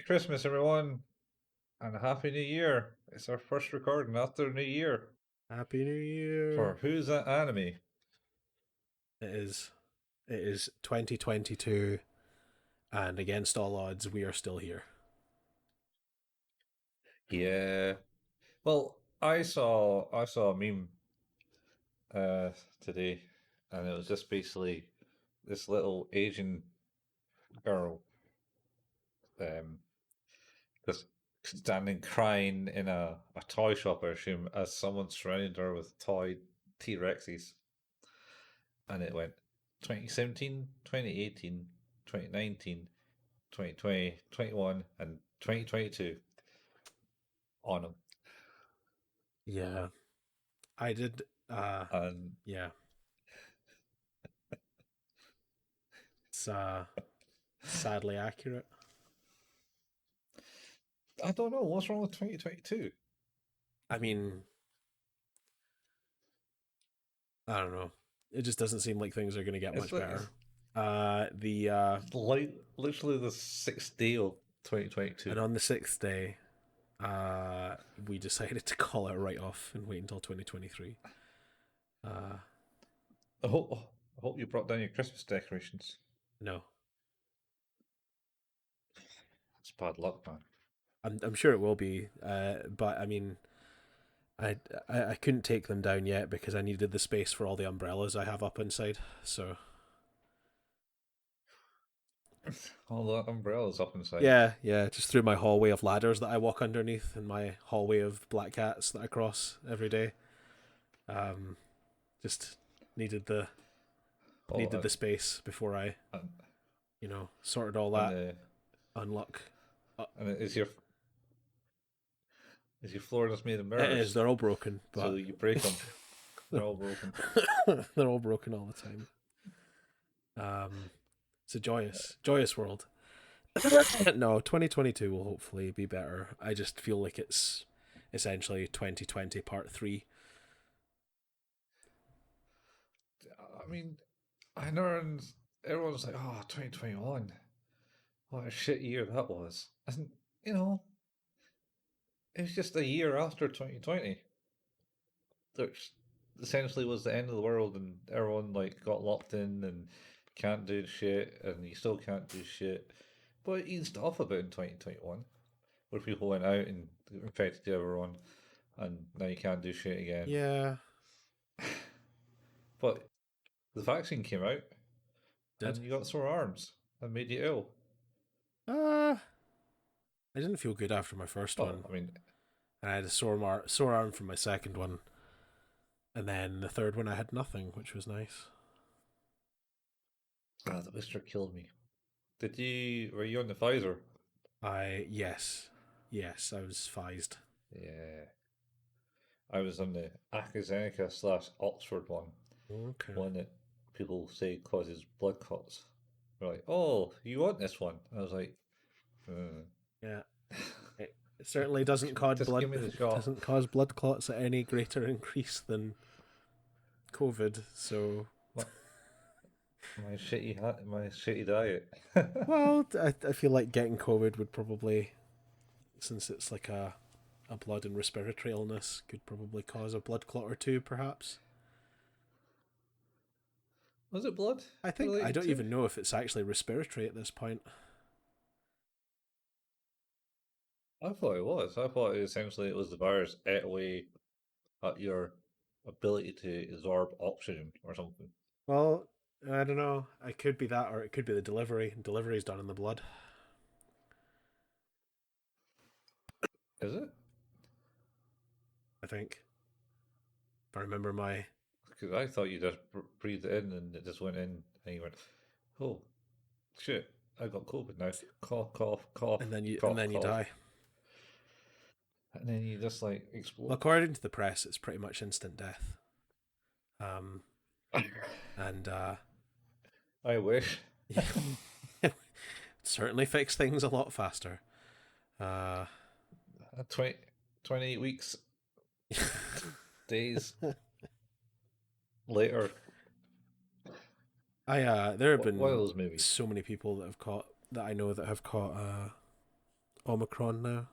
Christmas, everyone, and a Happy New Year. It's our first recording after the New Year Happy New for Year. Who's That Anime? It is. It is 2022, and against all odds, we are still here. Yeah. Well, I saw a meme uh today, and it was just basically this little Asian girl um just standing crying in a toy shop, I assume, as someone surrounded her with toy T-Rexes. And it went 2017, 2018, 2019, 2020, 21, and 2022 on them. Yeah, I did. And Yeah, it's sadly accurate. I don't know what's wrong with 2022. I mean, I don't know. It just doesn't seem like things are going to get It's much like better. The it's like literally the sixth day of 2022. And on the sixth day, uh, we decided to call it a write off and wait until 2023. Uh, I hope you brought down your Christmas decorations. no, It's bad luck, man. I'm sure it will be. But I mean, I couldn't take them down yet because I needed the space for all the umbrellas I have up inside. So All the umbrellas up inside. yeah, just through my hallway of ladders that I walk underneath and my hallway of black cats that I cross every day. Um, just needed the Oh, needed the space before I and, sorted all and, that uh, unluck. Uh, and is your floor just made of it is. mirrors? They're all broken, So but you break them, they're all broken. they're all broken all the time. It's a joyous world. No, 2022 will hopefully be better. I just feel like it's essentially 2020 part 3. I mean, I know everyone's like, oh, 2021. What a shit year that was. And, you know, it was just a year after 2020, which essentially was the end of the world, and everyone, like, got locked in and can't do shit, and you still can't do shit. But it eased off a bit in 2021, where people went out and infected everyone, and now you can't do shit again. Yeah, But the vaccine came out, did. and you got sore arms and made you ill. Uh I didn't feel good after my first Well, one, I mean, and I had a sore arm from my second one, and then the third one I had nothing, which was nice. the blister killed me. Were you on the Pfizer? Yes, I was phased. Yeah. I was on the AstraZeneca slash Oxford one. Okay. One that people say causes blood clots. They're like, oh, you want this one? I was like, Yeah, it certainly doesn't cause just blood give me the shot. doesn't cause blood clots at any greater increase than COVID. So, My, my shitty diet. well, I feel like getting COVID would probably, since it's like a blood and respiratory illness, could probably cause a blood clot or two, perhaps. Was it blood I related don't too? even know if it's actually respiratory at this point. I thought it was. I thought essentially it was the virus ate away at your ability to absorb oxygen or something. Well, I don't know. It could be that, or it could be the delivery. Delivery is done in the blood. Is it? I think. If I remember my, Because I thought you just breathed it in and it just went in and you went, oh, shit, I got COVID now. Cough, cough, cough, and cough, then you cough. die. And then you just like Well, explode. according to the press, it's pretty much instant death. Um, and I wish. certainly fix things a lot faster. Uh, 20, 28 weeks, days later. there have What are been those movies? so many people that I know that have caught Omicron now?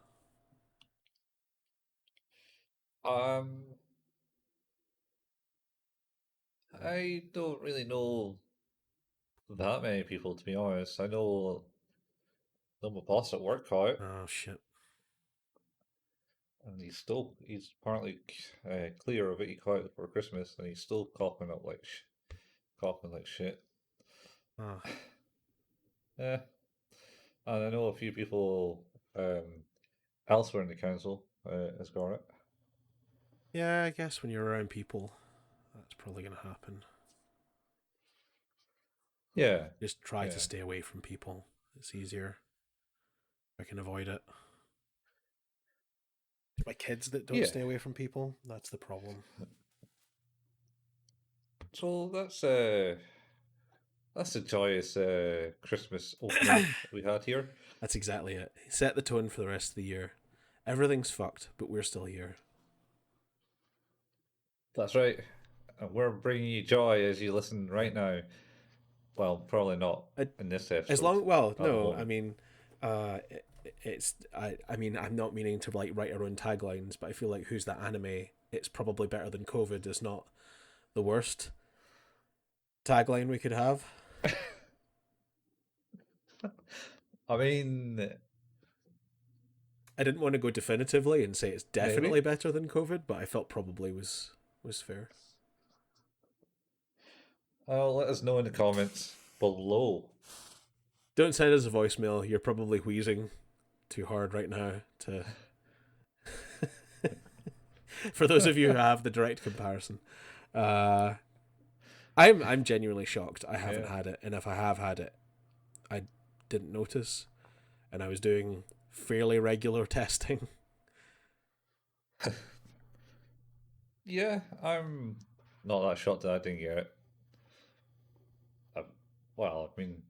Um, I don't really know that many people, to be honest. My boss at work caught it, Oh shit. and he's apparently clear of it. He caught it before Christmas, and he's still coughing like shit. Oh. Yeah, and I know a few people elsewhere in the council has got it. Yeah, I guess when you're around people, that's probably going to happen. Yeah, Just try to yeah, stay away from people. It's easier. I can avoid it. It's my kids that don't yeah. stay away from people. That's the problem. So that's a joyous Christmas opening we had here. That's exactly it. Set the tone for the rest of the year. Everything's fucked, but we're still here. That's right. And we're bringing you joy as you listen right now. Well, probably not I, in this as episode long, well, at the no, I moment. mean, it's I mean, I'm not meaning to like write our own taglines, but I feel like who's that anime? It's probably better than COVID. Is not the worst tagline we could have. I mean, I didn't want to go definitively and say it's maybe. definitely better than COVID, but I felt probably was fair. Let us know in the comments below. Don't send us a voicemail. You're probably wheezing too hard right now to. For those of you who have the direct comparison, uh, I'm genuinely shocked. I haven't Yeah. had it, and if I have had it, I didn't notice, and I was doing fairly regular testing. Yeah, I'm not that shocked that I didn't get it. I, well, I mean,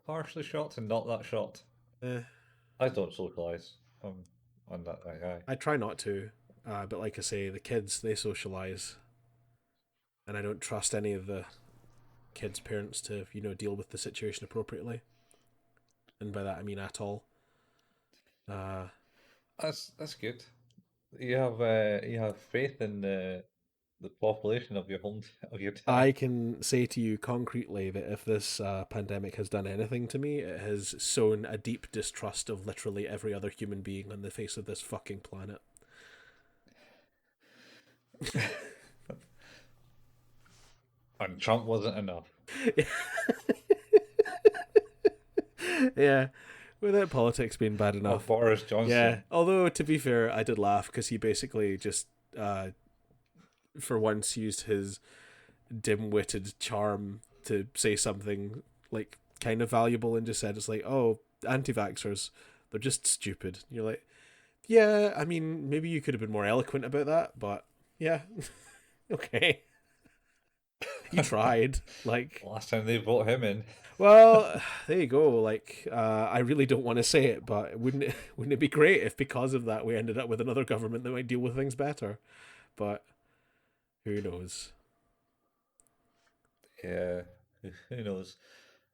partially shocked and not that shocked. Eh, I don't socialise. I'm that guy. I try not to, but like I say, the kids they socialize, and I don't trust any of the kids' parents to deal with the situation appropriately, and by that I mean at all. Uh, That's good. You have faith in the population of your home of your town. I can say to you concretely that if this pandemic has done anything to me, it has sown a deep distrust of literally every other human being on the face of this fucking planet. And Trump wasn't enough. Yeah, without politics being bad Oh, enough. Boris Yeah, Johnson. although to be fair, I did laugh because he basically just, for once, used his dim-witted charm to say something like kind of valuable and just said it's like, oh, anti-vaxxers, they're just stupid. And you're like, yeah, I mean, maybe you could have been more eloquent about that, but yeah, okay. You tried. Like, Last time they vote him in. well, there you go. Like, I really don't want to say it, but wouldn't it be great if because of that we ended up with another government that might deal with things better? But who knows? Yeah, who knows?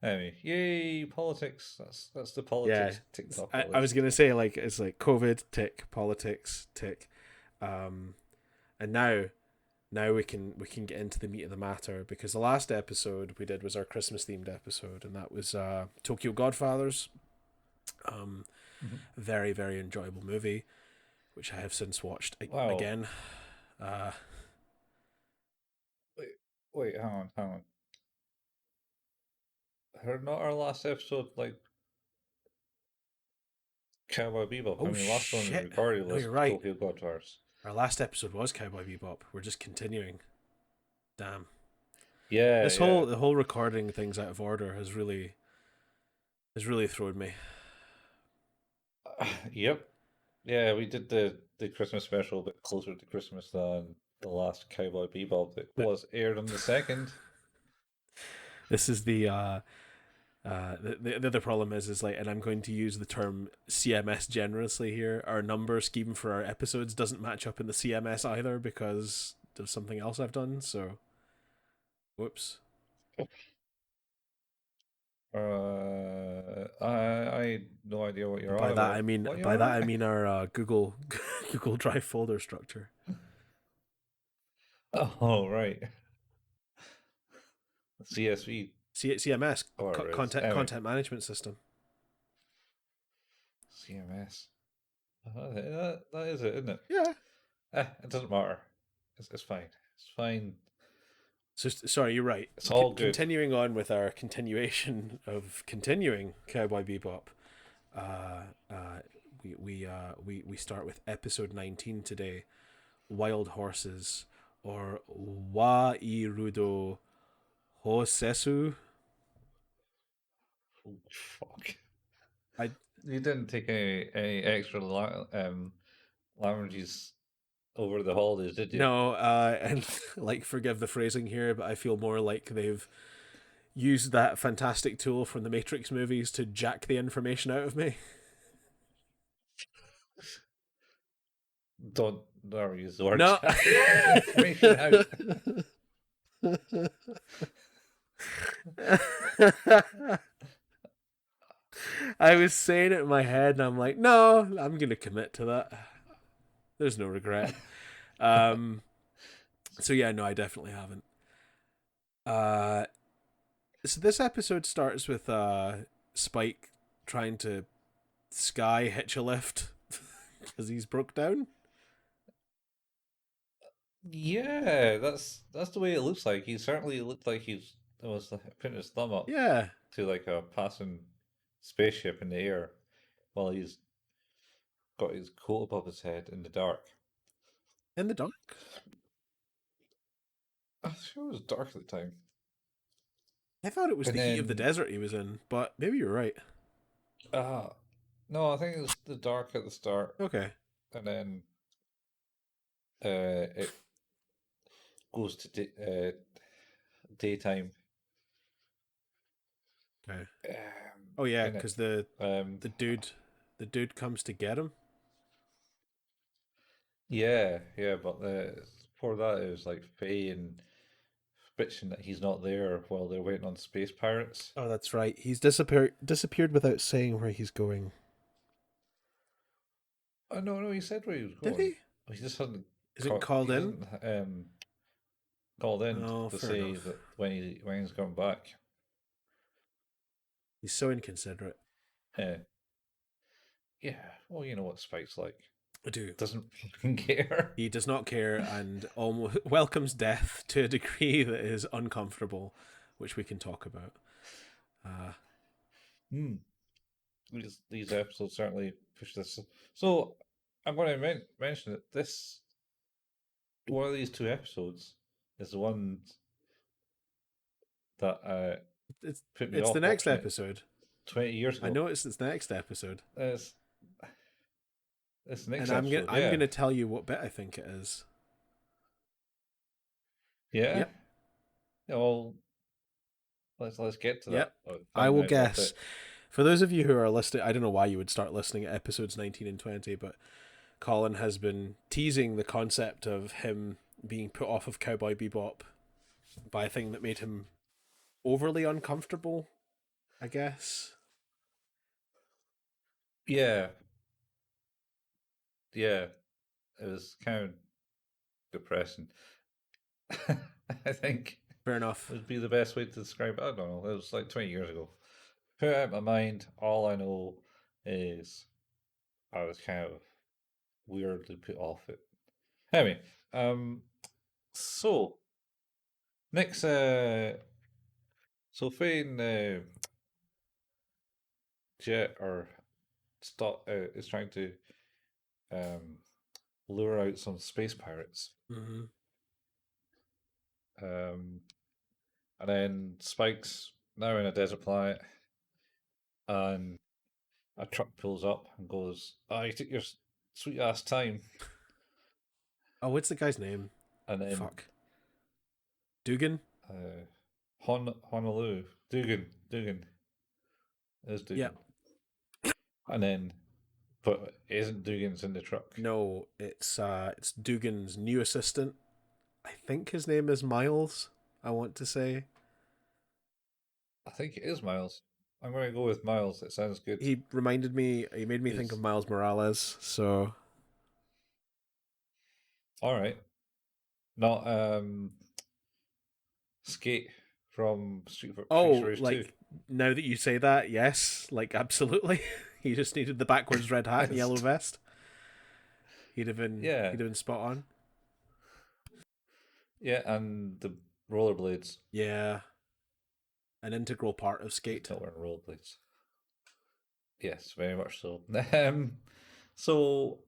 Anyway, yay politics. That's the Yeah, politics ticked off I, our I was list. gonna say like it's like COVID tick, politics tick, um, and now we can get into the meat of the matter because the last episode we did was our Christmas themed episode, and that was Tokyo Godfathers. Um, Mhm. very very enjoyable movie, which I have since watched Wow. again. Uh, Wait, wait, hang on. Her not our last episode like Cowboy Bebop. I oh mean, last one we shit! recorded No, was you're right. Tokyo Godfathers. Our last episode was Cowboy Bebop. We're just continuing. Damn. Yeah, This yeah. whole the whole recording things out of order has really thrown me. Yep. Yeah, we did the Christmas special a bit closer to Christmas than the last Cowboy Bebop that But was aired on the second. this is the other problem is like, and I'm going to use the term CMS generously here. Our number scheme for our episodes doesn't match up in the CMS either because of something else I've done. So, whoops. I no idea what And you're on about. What you by on that I about? mean our Google Google Drive folder structure. Oh, right. CSV, CMS, whatever it is. Anyway, content management system. CMS. That is it, isn't it? Yeah. It doesn't matter. It's fine. It's fine. So sorry, you're right. It's all good. Continuing on with our continuation of continuing Cowboy Bebop. Uh, uh, we start with episode 19 today. Wild Horses, or Wa Irudo Hosesu. Oh, fuck. I You didn't take any extra languages over the holidays, did you? no, and like forgive the phrasing here, but I feel more like they've used that fantastic tool from the Matrix movies to jack the information out of me. Don't never use the word No. jack information out. I was saying it in my head, and I'm like, no, I'm gonna commit to that. There's no regret. Um, so yeah, no, I definitely haven't. Uh, so this episode starts with Spike trying to sky hitch a lift because he's broke down. Yeah, that's the way it looks like. He certainly looked like was like, putting his thumb up Yeah, to like a passing spaceship in the air while he's got his coat above his head in the dark. in the dark. I'm sure it was dark at the time. I thought it was And the heat of the then, desert he was in, but maybe you're right. uh, no, I think it was the dark at the start, Okay. and then it goes to daytime. Okay. Oh yeah, In it. because the Um, the dude the dude comes to get him. yeah, but before that, it was like Faye and bitching that he's not there while they're waiting on space pirates. Oh, that's right. He's disappeared without saying where he's going. Oh no, he said where he was Did going. he? He just hasn't Isn't called he in? hasn't called in Oh, to fair say enough. that when he's coming back. He's so inconsiderate. Uh, yeah, well, you know what Spike's like. I do. Doesn't fucking care. He does not care and almost welcomes death to a degree that is uncomfortable, which we can talk about. Hmm. These episodes certainly push this. So I'm going to mention that this one of these two episodes is the one that it's put me it's the off next watching it episode. 20 years I ago. know it's the next episode, It's it's the next and episode, I'm yeah. gonna tell you what bit I think it is. Yeah. Yep, Yeah, well, let's get to that. yep. I Find will out what guess. bit. For those of you who are listening, I don't know why you would start listening at episodes 19 and 20, but Colin has been teasing the concept of him being put off of Cowboy Bebop by a thing that made him overly uncomfortable, I guess. Yeah, yeah. It was kind of depressing. I think Fair enough. would be the best way to describe it. I don't know. It was like 20 years ago. Put it out of my mind. All I know is I was kind of weirdly put off it. Anyway, so next, so Faye and Jet are is trying to um lure out some space pirates. Mm-hmm. Um, and then Spike's now in a desert planet, and a truck pulls up and goes, "Ah, you took your sweet ass time." Oh, what's the guy's name? And then Fuck. Dugan? Honolulu, Dugan is Yeah. Dugan, and then but isn't Dugan's in the truck? No, it's Dugan's new assistant. I think his name is Miles, I want to say. I think it is Miles. I'm going to go with Miles. It sounds good. He reminded me. He made me think of Is Miles Morales. So all right. Not Skate from Street oh, Fighter 2. like now that you say that, yes, like absolutely. He just needed the backwards red hat and yellow It's, vest. He'd have been yeah, he'd have been spot on. yeah, and the rollerblades. Yeah, an integral part of He's Skate. not wearing rollerblades. Yes, very much so. So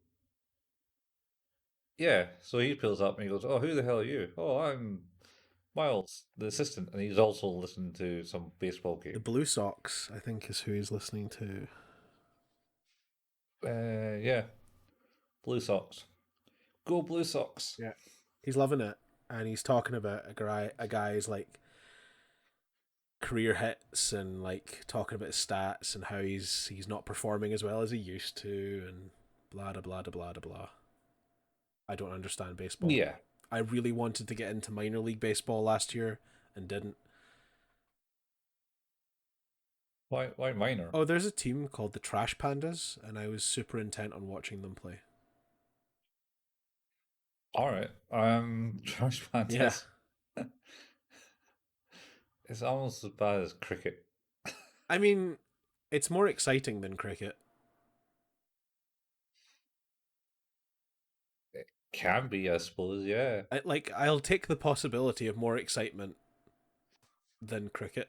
yeah, so he pulls up and he goes, "Oh, who the hell are you? Oh, I'm Miles, the assistant," and he's also listening to some baseball The game. Blue Sox, I think, is who he's listening to. Yeah, Blue Sox. Go Blue Sox. Yeah, he's loving it, and he's talking about a guy's like career hits and like talking about his stats and how he's not performing as well as he used to and blah blah blah blah blah blah. I don't understand baseball. Yeah. I really wanted to get into minor league baseball last year and didn't. Why minor? Oh, there's a team called the Trash Pandas, and I was super intent on watching them play. All right. Trash Yeah, Pandas. It's almost as bad as cricket. I mean, it's more exciting than cricket. Can be, I suppose. Yeah. I'll take the possibility of more excitement than cricket.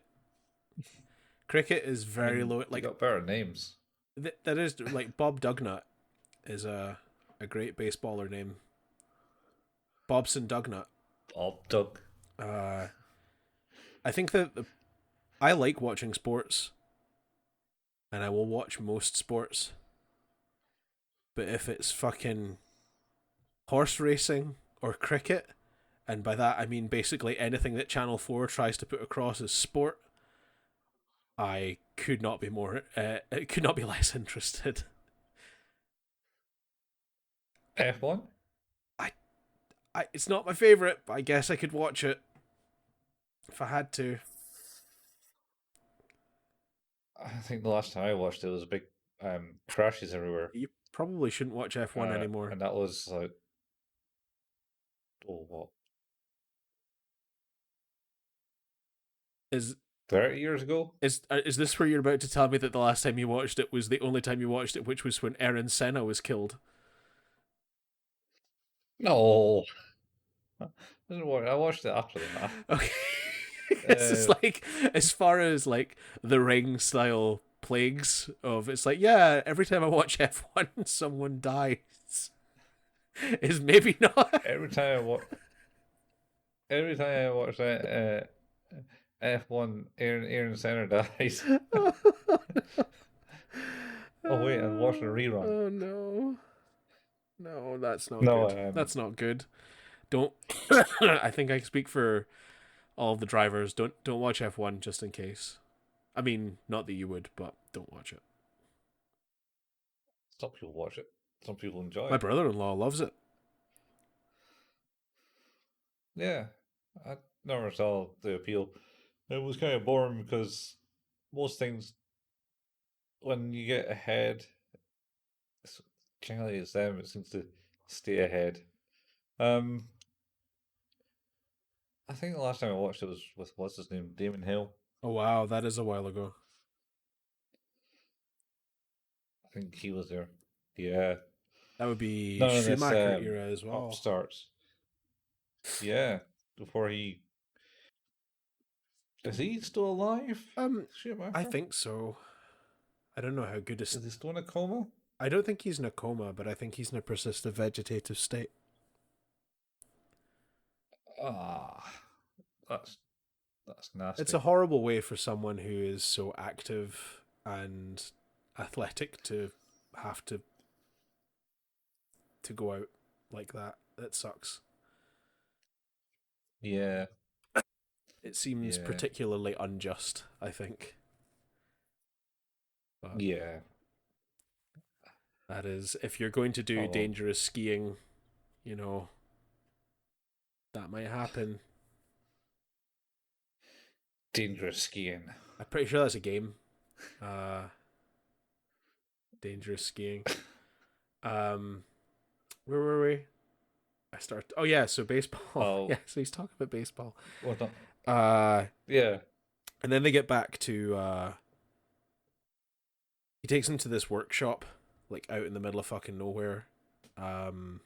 Cricket is I very mean, low. they Like got better names. that is like Bob Dugnut is a great baseballer name. Bobson Dugnut. Bob Doug. Uh, I think that I like watching sports, and I will watch most sports. But if it's fucking horse racing or cricket, and by that I mean basically anything that Channel 4 tries to put across as sport, I could not be more. It could not be less interested. F1? I, it's not my favorite, but I guess I could watch it if I had to. I think the last time I watched it was big crashes everywhere. You probably shouldn't watch F1 anymore. And that was like, oh, what, Is 30 years ago? is this where you're about to tell me that the last time you watched it was the only time you watched it, which was when Aaron Senna was killed? No. I watched it after that. Okay. This is Uh, like as far as like the Ring style plagues of it's like yeah every time I watch F1 someone dies is maybe not. every time I watch, every time I watch that F1, Aaron Center dies. Oh wait, I'm watching a rerun. Oh no. No, that's not No, good. That's not good. Don't I think I speak for all of the drivers. Don't watch F1 just in case. I mean, not that you would, but don't watch it. some people watch it. Some people enjoy My it. brother-in-law loves it. Yeah, I never saw the appeal. It was kind of boring because most things, when you get ahead, it's kind of like it's them. It seems to stay ahead. Um, I think the last time I watched it was with what's his name, Damon Hill. Oh wow, that is a while ago. I think he was there. Yeah, That would be none of this Schumacher era as well. upstarts. Yeah, before he is he still alive? I Schumacher? think so. I don't know how good his. Is he still in a coma? I don't think he's in a coma, but I think he's in a persistent vegetative state. Ah, that's that's It's nasty. a horrible way for someone who is so active and athletic to have to go out like that. It sucks. Yeah, It seems yeah, particularly unjust, I think. But yeah. that is, if you're going to do Oh well, dangerous skiing, you know, that might happen. dangerous skiing. I'm pretty sure that's a game. Uh, dangerous skiing. Um, where were we? I start. Oh yeah, so baseball. Oh, Yeah, so he's talking about baseball. what not? Uh, Yeah. and then they get back to. He takes him to this workshop, like out in the middle of fucking nowhere. Um,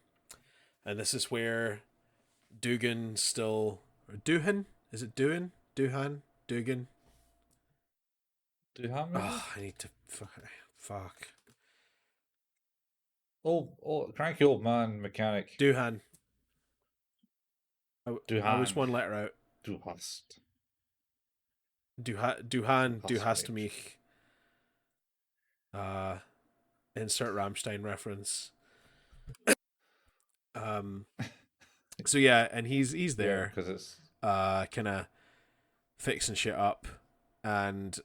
and this is where Dugan still. Or Duhan? Is it Duhan? Duhan? Dugan? Do you have maybe? Oh, I need to. Fuck. Oh, cranky old man mechanic. Duhan. I was Duhan. one letter out. Du hast. Du Duhan. Du hast hast recht. mich. Uh, insert Rammstein reference. Um, so yeah, and he's Yeah, there, because it's kind of fixing shit up, and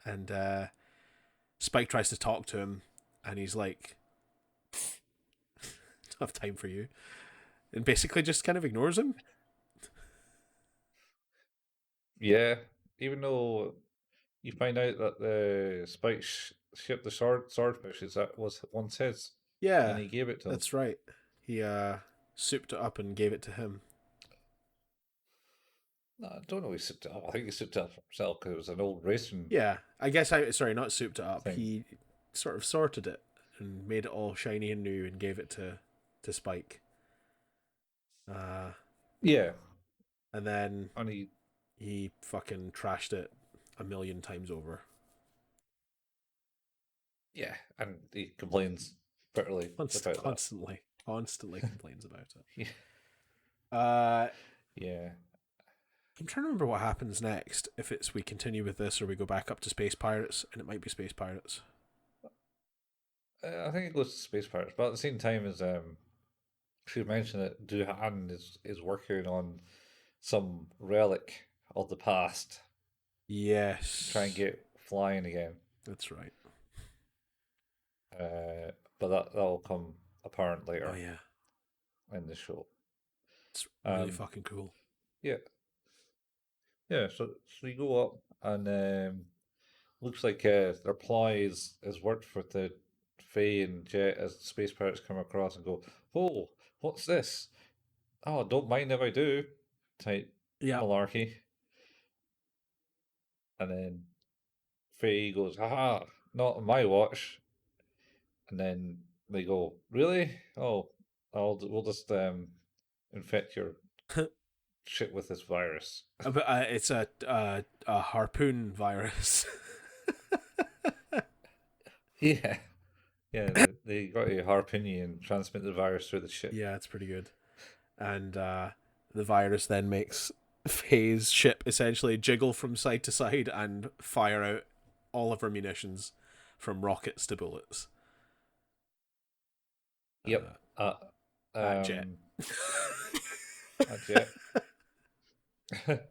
and Spike tries to talk to him, and he's like, "Don't have time for you," and basically just kind of ignores him. yeah. Even though you find out that the Spike ship, the swordfish, is that was once his, and Yeah, he gave it to him. that's right. He souped it up and gave it to him. No, I don't know. He sipped it up. I think he sipped it up for himself because it was an old racing Yeah, I guess I sorry, not souped it up. thing. He sort of sorted it and made it all shiny and new and gave it to Spike. Uh, Yeah, and then and he fucking trashed it a million times over. and he complains bitterly about that. Constantly complains about it. Yeah, Uh, yeah. I'm trying to remember what happens next. If it's we continue with this or we go back up to Space Pirates, and it might be Space Pirates. I think it goes to Space Pirates, but at the same time as should mention that Duhan is working on some relic of the past to try and Yes, get flying again. that's right. But that'll come apparent Oh later yeah, in the show. it's really Um, fucking cool. yeah, yeah. So you go up and looks like their ploy is worked for the Faye and Jet as the space pirates come across and go, "Oh, what's this? Oh, don't mind if I do." Type Yeah, malarkey, and then Faye goes, "Haha, not on my watch." And then they go, "Really? Oh, we'll just infect your shit with this virus." but it's a harpoon virus. Yeah, yeah. They got a harpoon you and transmit the virus through the ship. Yeah, it's pretty good. And the virus then makes Faye's ship essentially jiggle from side to side and fire out all of her munitions from rockets to bullets Yep. at Jet, Um, Jet.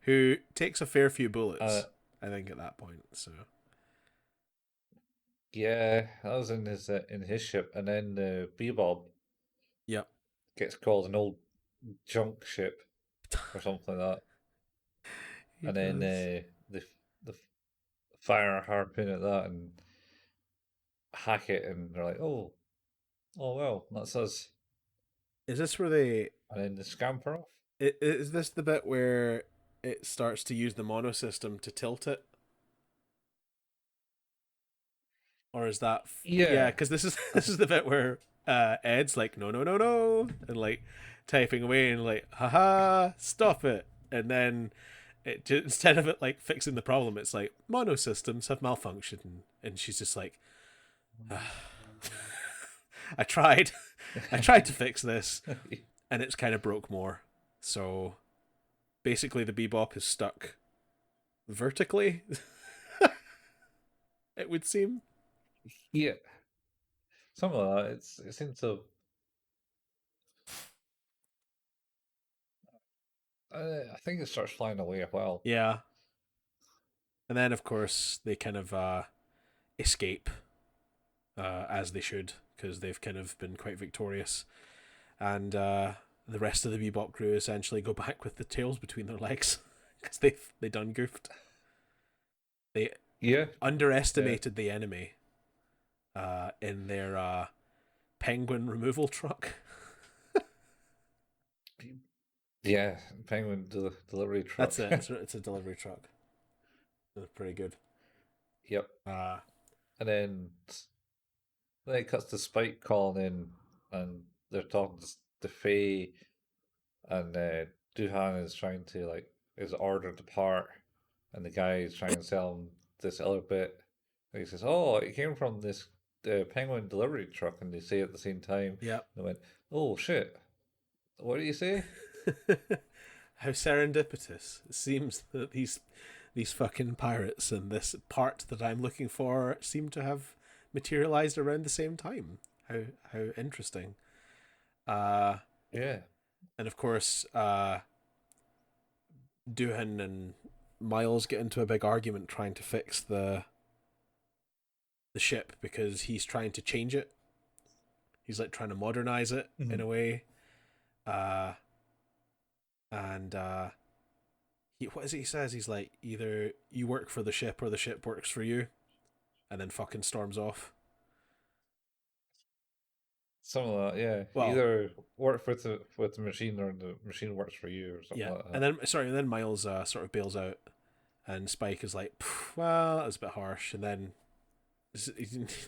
who takes a fair few uh, bullets, I think, at that point. So, yeah, that was in his ship, and then the Bebop yep. gets called an old junk ship or something like that, He and then does. the fire a harpoon at that and hack it, and they're like, oh well, that's us, Is this where they. and then they scamper off. Is this the bit where it starts to use the mono system to tilt it? Or is that yeah? Yeah, Because this is I this is th- the bit where Ed's like no, and like typing away and like haha stop it, and then instead of it like fixing the problem, it's like mono systems have malfunctioned, and she's just like, I tried, I tried to fix this, and it's kind of broke more. So basically, the Bebop is stuck vertically. It would seem. yeah, something like that. It's into. I think it starts flying away as well. Yeah, and then of course they kind of escape as they should because they've kind of been quite victorious, and the rest of the Bebop crew essentially go back with the tails between their legs because they done goofed. They Yeah, yeah, underestimated the enemy in their penguin removal truck. yeah. Penguin delivery That's truck. it. It's a delivery truck. It's pretty good. Yep. Uh, And then it cuts to Spike calling in, and they're talking to Faye, and Duhan is trying to like is ordered apart, and the guy is trying to sell him this other bit. And he says, "Oh, it came from this penguin delivery truck," and they say at the same time. yeah. And I went, "Oh shit! What did you say?" How serendipitous. It seems that these fucking pirates and this part that I'm looking for seem to have materialized around the same time. How interesting. Uh Yeah. and of course, Doohan and Miles get into a big argument trying to fix the ship because he's trying to change it. He's like trying to modernize it in Mhm. a way. Uh and what is it he says? He's like, either you work for the ship or the ship works for you, and then fucking storms off. Some of that, yeah. You Well, either work with the machine or the machine works for you or something yeah, like and that. then Miles sort of bails out, and Spike is like, well, that was a bit harsh, and then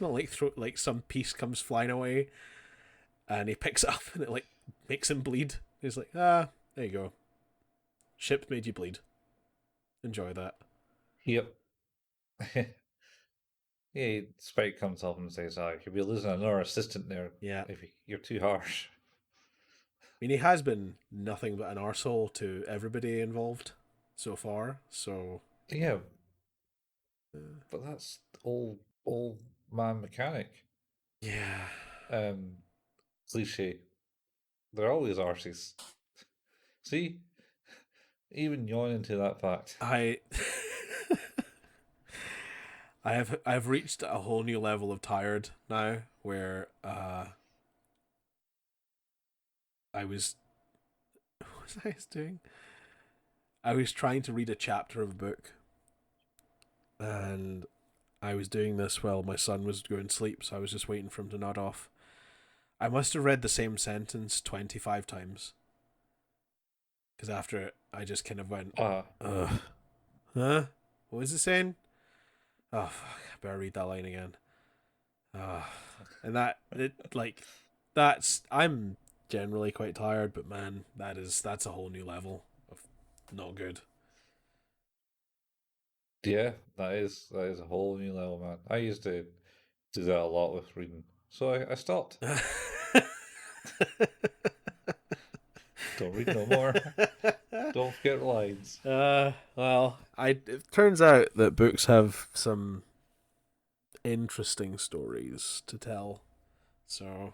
like like some piece comes flying away, and he picks it up, and it like makes him bleed. He's like, ah, there you go, ship made you bleed. Enjoy that. Yep. Yeah, Spike comes up and says, you'll be losing another assistant there Yeah, if you're too harsh." I mean, he has been nothing but an arsehole to everybody involved so far. So, Yeah, uh, but that's old man mechanic. yeah, Um, Cliche. They're always arses. See, even yawning to that fact. I I've reached a whole new level of tired now where I was what was I doing? I was trying to read a chapter of a book, and I was doing this while my son was going to sleep, so I was just waiting for him to nod off. I must have read the same sentence 25 times because after it I just kind of went, Uh, ugh, huh? What was it saying? Oh fuck, I better read that line again. And that it like that's I'm generally quite tired, but man, that's a whole new level of not good. yeah, that is a whole new level, man. I used to do that a lot with reading, so I stopped. Don't read no more. Don't forget lines. well, I it turns out that books have some interesting stories to tell. So,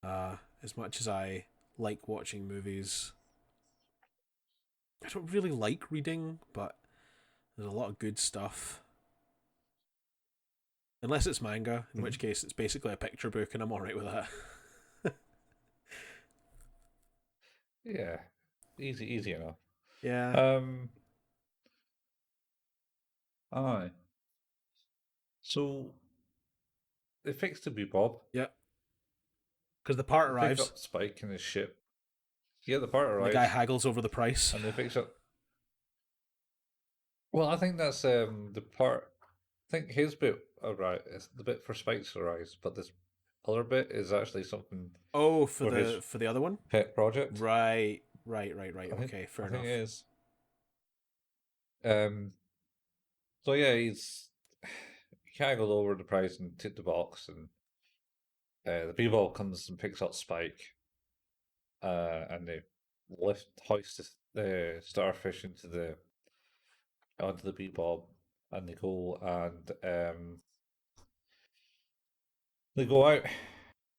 as much as I like watching movies, I don't really like reading, but there's a lot of good stuff. Unless it's manga, in which Mhm. case it's basically a picture book, and I'm alright with that. Yeah, easy enough. Yeah, Um, aye. So they fixed the Bebop. yeah. Because the part They pick arrives, up Spike in his ship. Yeah, the part and the guy arrives, haggles over the price. and they fix up. Well, I think that's the part. I think his bit arrives. Is the bit for Spike's arrives, but this other bit is actually something Oh, for his for the other one. pet project. Right. I think Okay, fair I think it enough. is. Um. So yeah, he haggled over the price and tipped the box, and the Bebop comes and picks up Spike, and they hoist the starfish into the onto the Bebop, and they go out,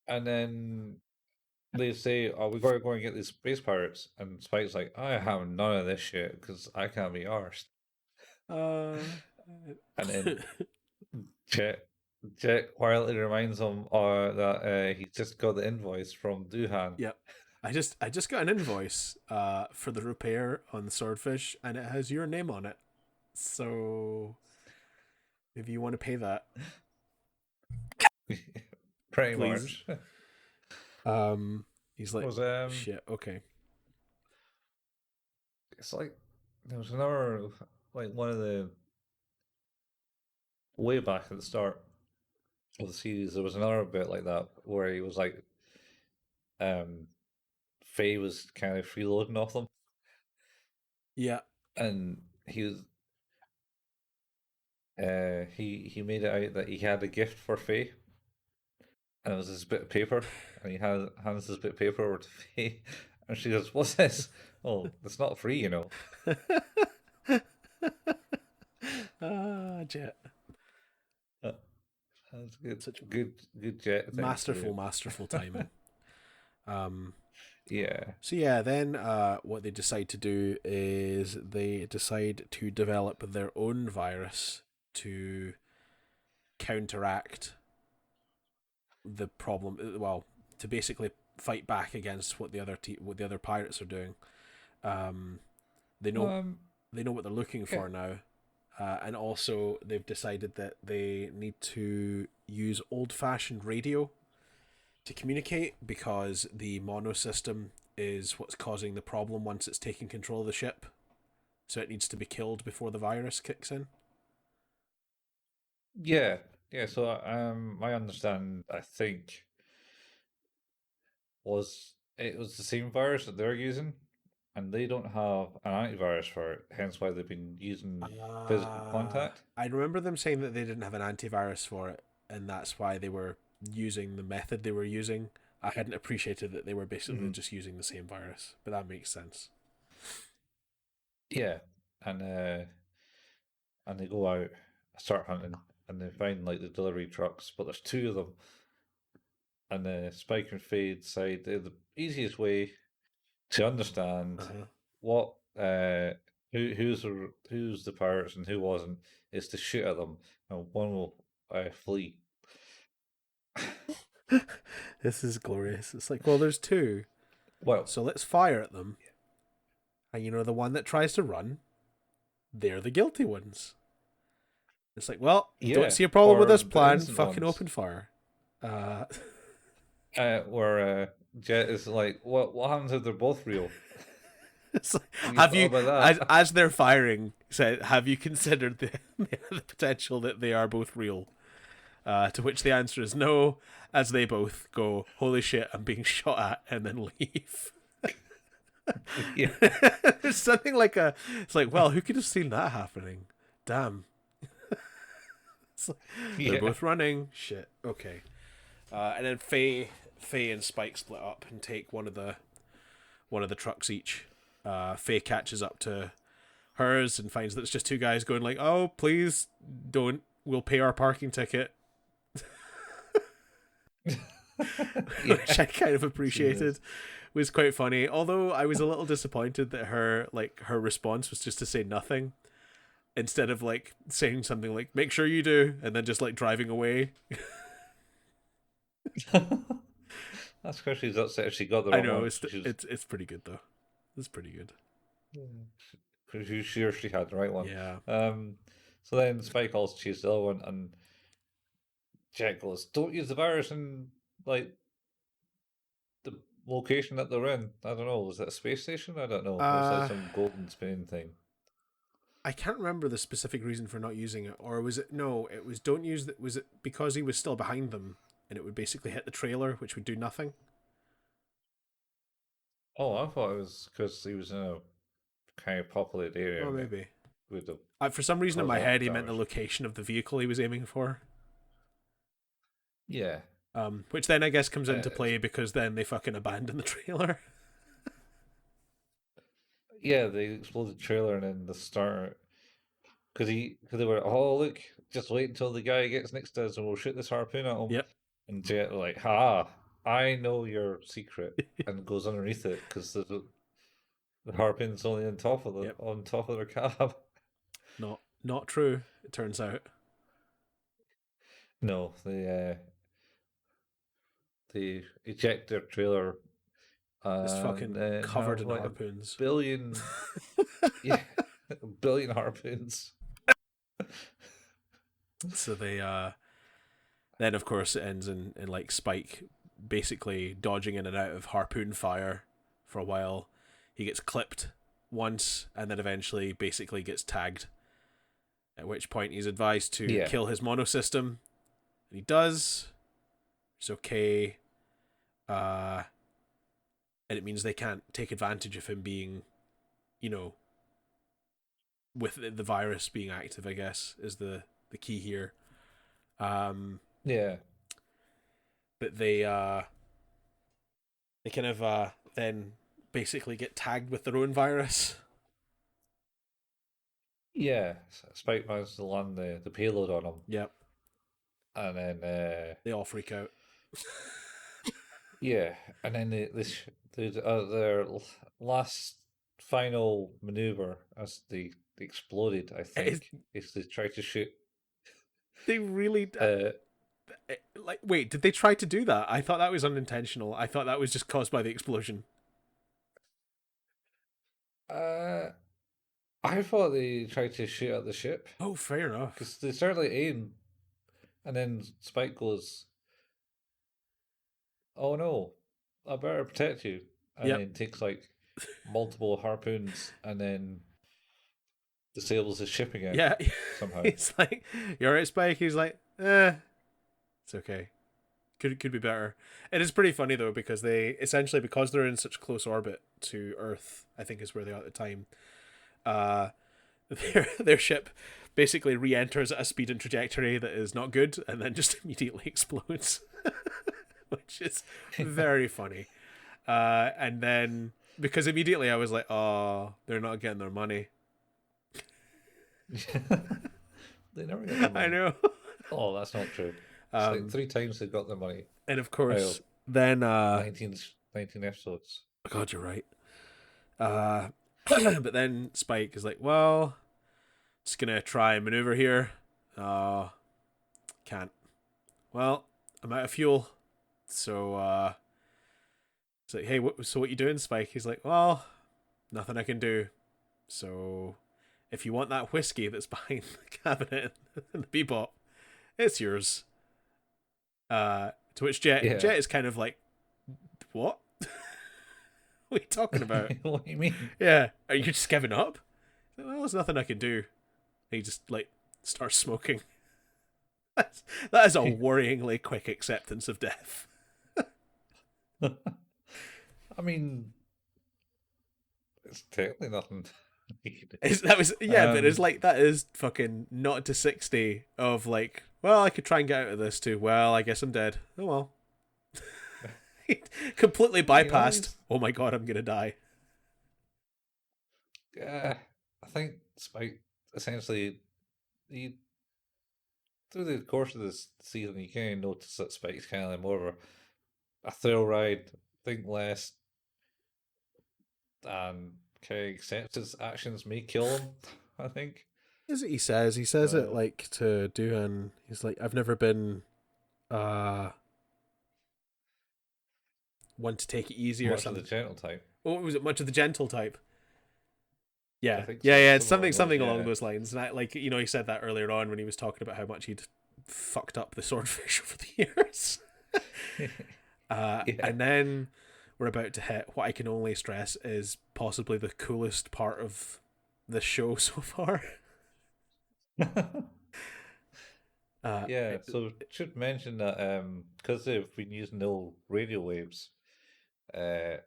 and then they say, "Oh, we gotta go and get these space pirates," and Spike's like, "I have none of this shit because I can't be arsed." Uh, And then Jet Jet quietly reminds him that he's just got the invoice from Duhan. yep. I just got an invoice for the repair on the swordfish, and it has your name on it. So If you want to pay that, Pretty please. much. He's like, Was shit, okay. it's like there was another like one of the way back at the start of the series. There was another bit like that where he was like, um, Faye was kind of freeloading off them, Yeah. and he made it out that he had a gift for Faye, and it was this bit of paper, and hands this bit of paper over to Faye, and she goes, "What's this?" Oh, it's not free, you know. Jet. Uh, That's good, Such good, good jet thing to do. masterful timing. Um, Yeah, so yeah, then what they decide to do is they decide to develop their own virus to counteract the problem. Well, to basically fight back against what what the other pirates are doing. Um, they know um, they know what they're looking yeah, for now, and also they've decided that they need to use old-fashioned radio to communicate because the mono system is what's causing the problem once it's taking control of the ship. So it needs to be killed before the virus kicks in. yeah, yeah. So, my understanding, I think, was it was the same virus that they're using, and they don't have an antivirus for it. Hence, why they've been using physical contact. I remember them saying that they didn't have an antivirus for it, and that's why they were using the method they were using. I hadn't appreciated that they were basically Mm-hmm. just using the same virus, but that makes sense. Yeah, and they go out, start hunting, and they find like the delivery trucks, but there's two of them. And Spike and Fade decide the easiest way to understand Uh-huh. what who's the pirates and who wasn't is to shoot at them, and one will flee. This is glorious. It's like, well, there's two, Well, so let's fire at them. And you know, the one that tries to run, they're the guilty ones. It's like, well, don't yeah, see a problem with or this the plan. innocent Fucking ones, open fire. Uh, where Jet is like, what happens if they're both real? it's like, Have you have thought you, about that? as they're firing, said, have you considered the potential that they are both real? To which the answer is no, as they both go, holy shit, I'm being shot at, and then leave. Yeah, There's something like it's like, well, who could have seen that happening? Damn. It's like, they're yeah, both running. Shit. Okay. And then Faye and Spike split up and take one of the trucks each. Faye catches up to hers and finds that it's just two guys going like, "Oh, please don't. We'll pay our parking ticket," which yeah. I kind of Jesus. appreciated. Was quite funny. Although I was a little disappointed that her response was just to say nothing instead of like saying something like "Make sure you do," and then just like driving away. That's because she's upset she got the I wrong know one. So she's it's pretty good though. It's pretty good. because she's sure she had the right one. Yeah. Um, so then Spike also chooses the other one, and Jack goes, "Don't use the virus in like the location that they're in." I don't know. Was it a space station? I don't know. It was like Uh some golden spoon thing. I can't remember the specific reason for not using it, or was it no? It was don't use that. Was it because he was still behind them, and it would basically hit the trailer, which would do nothing? Oh, I thought it was because he was in a kind of populated area Oh, and it maybe. would have For some reason in caused a my lot head, of he meant the damage. location of the vehicle he was aiming for. Yeah. Which then I guess comes into Uh, play because then they fucking abandon the trailer. yeah, they exploded the trailer and then the starter because they were, oh look, just wait until the guy gets next to us and we'll shoot this harpoon at him. Yep. And Jet were like, ha, I know your secret, and goes underneath it because the harpoon's only Yep. on top of their cab. Not true. It turns out No, they eject their trailer it's and fucking covered have in like a harpoons. billion, yeah, a billion harpoons. So they then of course it ends in like Spike basically dodging in and out of harpoon fire for a while. He gets clipped once and then eventually basically gets tagged. At which point he's advised to Yeah, kill his monosystem. And he does. It's okay. Uh and it means they can't take advantage of him being, you know, with the virus being active, I guess, is the key here. Um yeah, but they kind of then basically get tagged with their own virus. yeah. Spike manages to land the payload on him, Yep. and then They all freak out. yeah, and then their last final maneuver as they exploded, I It is, think, is to try to shoot. they really Uh, like. Wait, did they try to do that? I thought that was unintentional. I thought that was just caused by the explosion. uh, I thought they tried to shoot at the ship Oh, fair enough. because they certainly aim, and then Spike goes, "Oh no, I better protect you," and Yep. then takes like multiple harpoons, and then disables the ship again Yeah. somehow. He's like, "You're right, Spike." He's like, it's okay. Could be better. It is pretty funny though because they essentially because they're in such close orbit to Earth, I think is where they are at the time. Uh, their ship basically re-enters at a speed and trajectory that is not good, and then just immediately explodes, which is very funny. And then because immediately I was like, "Oh, they're not getting their money." They never get their I money. know. Oh, that's not true. It's like Um, three times they got their money and of out of course, then 19 episodes. God, you're right. Uh, but then Spike is like, "Well, just gonna try and maneuver here. Uh, can't. Well, I'm out of fuel, so it's like, hey, so what you doing, Spike?" He's like, "Well, nothing I can do. So if you want that whiskey that's behind the cabinet in the bebop, it's yours." To which Yeah. Jet is kind of like, "What? What are you talking about? What do you mean? Yeah, are you just giving up?" Well, there's nothing I can do. And he just like starts smoking. That is a worryingly quick acceptance of death. I mean, it's technically nothing you can do. That was yeah, but it's Um, like that is fucking not to 60 of like, well, I could try and get out of this too. Well, I guess I'm dead. Oh well. Completely you know, bypassed. Oh my god, I'm gonna die. I think Spike essentially, you, through the course of this season, you kind of notice that Spike's kind of like more of a thrill ride, think less, and kind of accepts his actions may kill him, I think. Is it he says? He says it Uh, like to Duhan. He's like, I've never been uh one to take it easy or much of the something. gentle type. What was it? Much of the gentle type. I Yeah, think yeah, so. yeah. It's Something along those, something along yeah. those lines. And I, like he said that earlier on when he was talking about how much he'd fucked up the swordfish over the years. Yeah. And then we're about to hit what I can only stress is possibly the coolest part of the show so far. Uh, Yeah, so should mention that because they've been using no radio waves, uh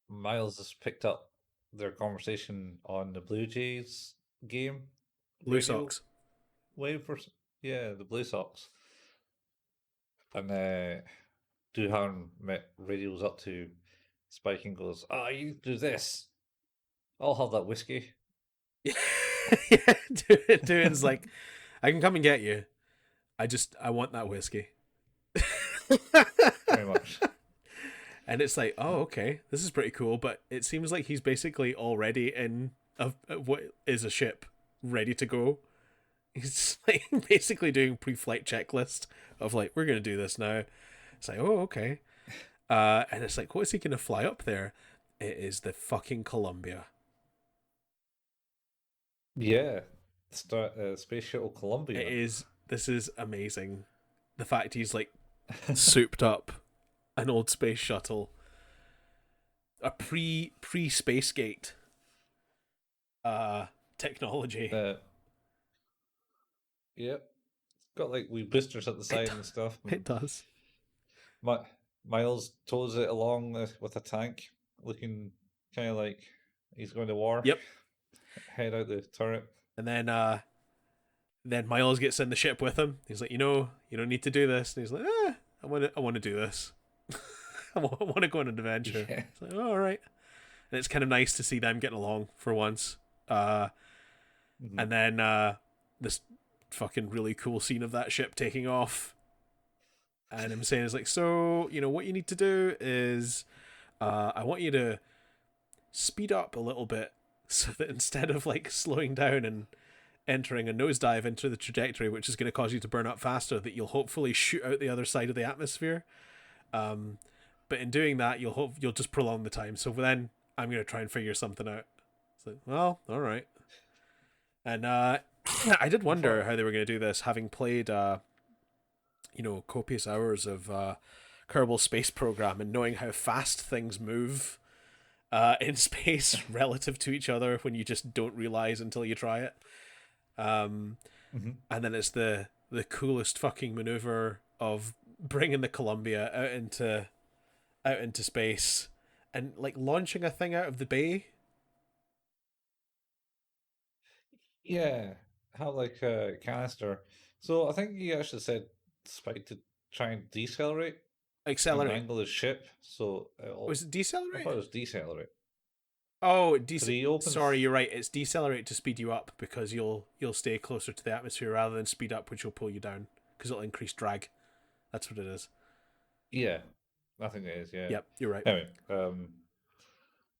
Miles has picked up their conversation on the Blue Jays game Blue radio socks. wave yeah, the Blue Sox. And Duhan radios up to Spike and goes, "Ah, you do this. I'll have that whiskey." Yeah, Duan's like, I can come and get you. I want that whiskey. Very much. And it's like, oh, okay, this is pretty cool. But it seems like he's basically already in what is a ship ready to go. He's just like basically doing pre-flight checklist of like, we're gonna do this now. It's like, oh, okay. And it's like, what is he gonna fly up there? It is the fucking Columbia. Yeah. Space Shuttle It Columbia. is This is amazing. The fact he's like souped up an old space shuttle, a pre space gate uh technology. uh, yep. It's got like wee boosters at the It side and stuff. it And does. Miles tows it along with a tank, looking kind of like he's going to war. Yep. Head out the turret. And then Miles gets in the ship with him. He's like, you don't need to do this. And he's like, I want to do this. I want to go on an adventure. Yeah. It's like, oh, all right. And it's kind of nice to see them getting along for once. And then this fucking really cool scene of that ship taking off. And him saying is like, so, what you need to do is I want you to speed up a little bit so that instead of like slowing down and entering a nosedive into the trajectory, which is going to cause you to burn up faster, that you'll hopefully shoot out the other side of the atmosphere. But in doing that, you'll just prolong the time. So then I'm going to try and figure something out. It's like, well, all right. And I did wonder how they were going to do this, having played, copious hours of Kerbal Space Program and knowing how fast things move in space relative to each other when you just don't realize until you try it. And then it's the coolest fucking maneuver of bringing the Columbia out into space and like launching a thing out of the bay. Yeah, have like a canister. So I think you actually said Spike to try and decelerate and Accelerate. angle his ship. So Was it I thought decelerate? it was decelerate. Oh, Because he opens. sorry, you're right. It's decelerate to speed you up because you'll stay closer to the atmosphere rather than speed up, which will pull you down because it'll increase drag. That's what it is. Yeah, I think it is. Yeah. Yep, you're right. Anyway,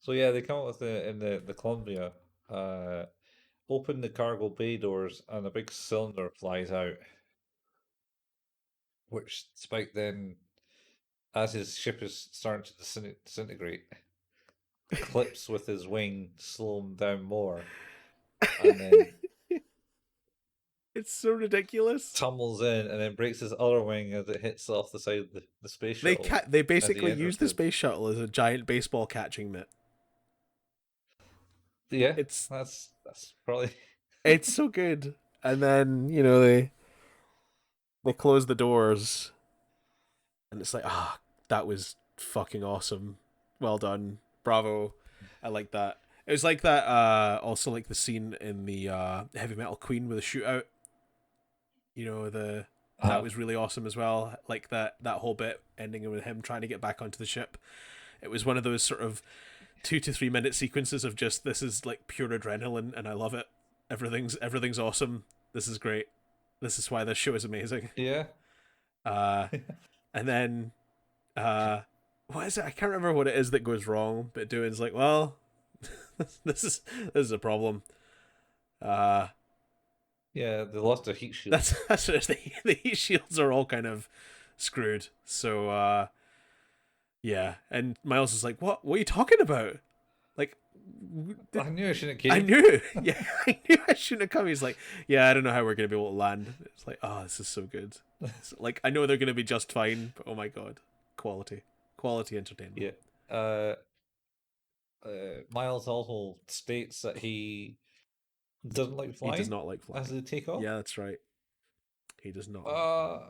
so yeah, they come up with the Columbia, open the cargo bay doors, and a big cylinder flies out, which Spike then, as his ship is starting to disintegrate, clips with his wing to slow him down more, and then It's so ridiculous. tumbles in and then breaks his other wing as it hits off the side of the space shuttle They as he basically use enters the the. space shuttle as a giant baseball catching mitt. Yeah, It's that's probably. it's so good. And then, they close the doors and it's like, that was fucking awesome. Well done. Bravo. I like that. It was like that also like the scene in the Heavy Metal Queen with the shootout. That was really awesome as well. Like that whole bit ending with him trying to get back onto the ship. It was one of those sort of 2 to 3 minute sequences of just this is like pure adrenaline and I love it. Everything's awesome. This is great. This is why this show is amazing. Yeah. Uh and then what is it? I can't remember what it is that goes wrong, but Doohan's like, well, this is a problem. Yeah, they lost their heat shield. That's what it is. The heat shields are all kind of screwed. So yeah, and Miles is like, what are you talking about? Like, I knew I shouldn't have I came. knew, yeah, I knew I shouldn't have come. He's like, yeah, I don't know how we're gonna be able to land. It's like, oh, this is so good. Like, I know they're gonna be just fine, but oh my god, quality entertainment. Yeah. Miles also states that he doesn't like He does flying not like as flying. they take off. Yeah, that's right. He does not like flying.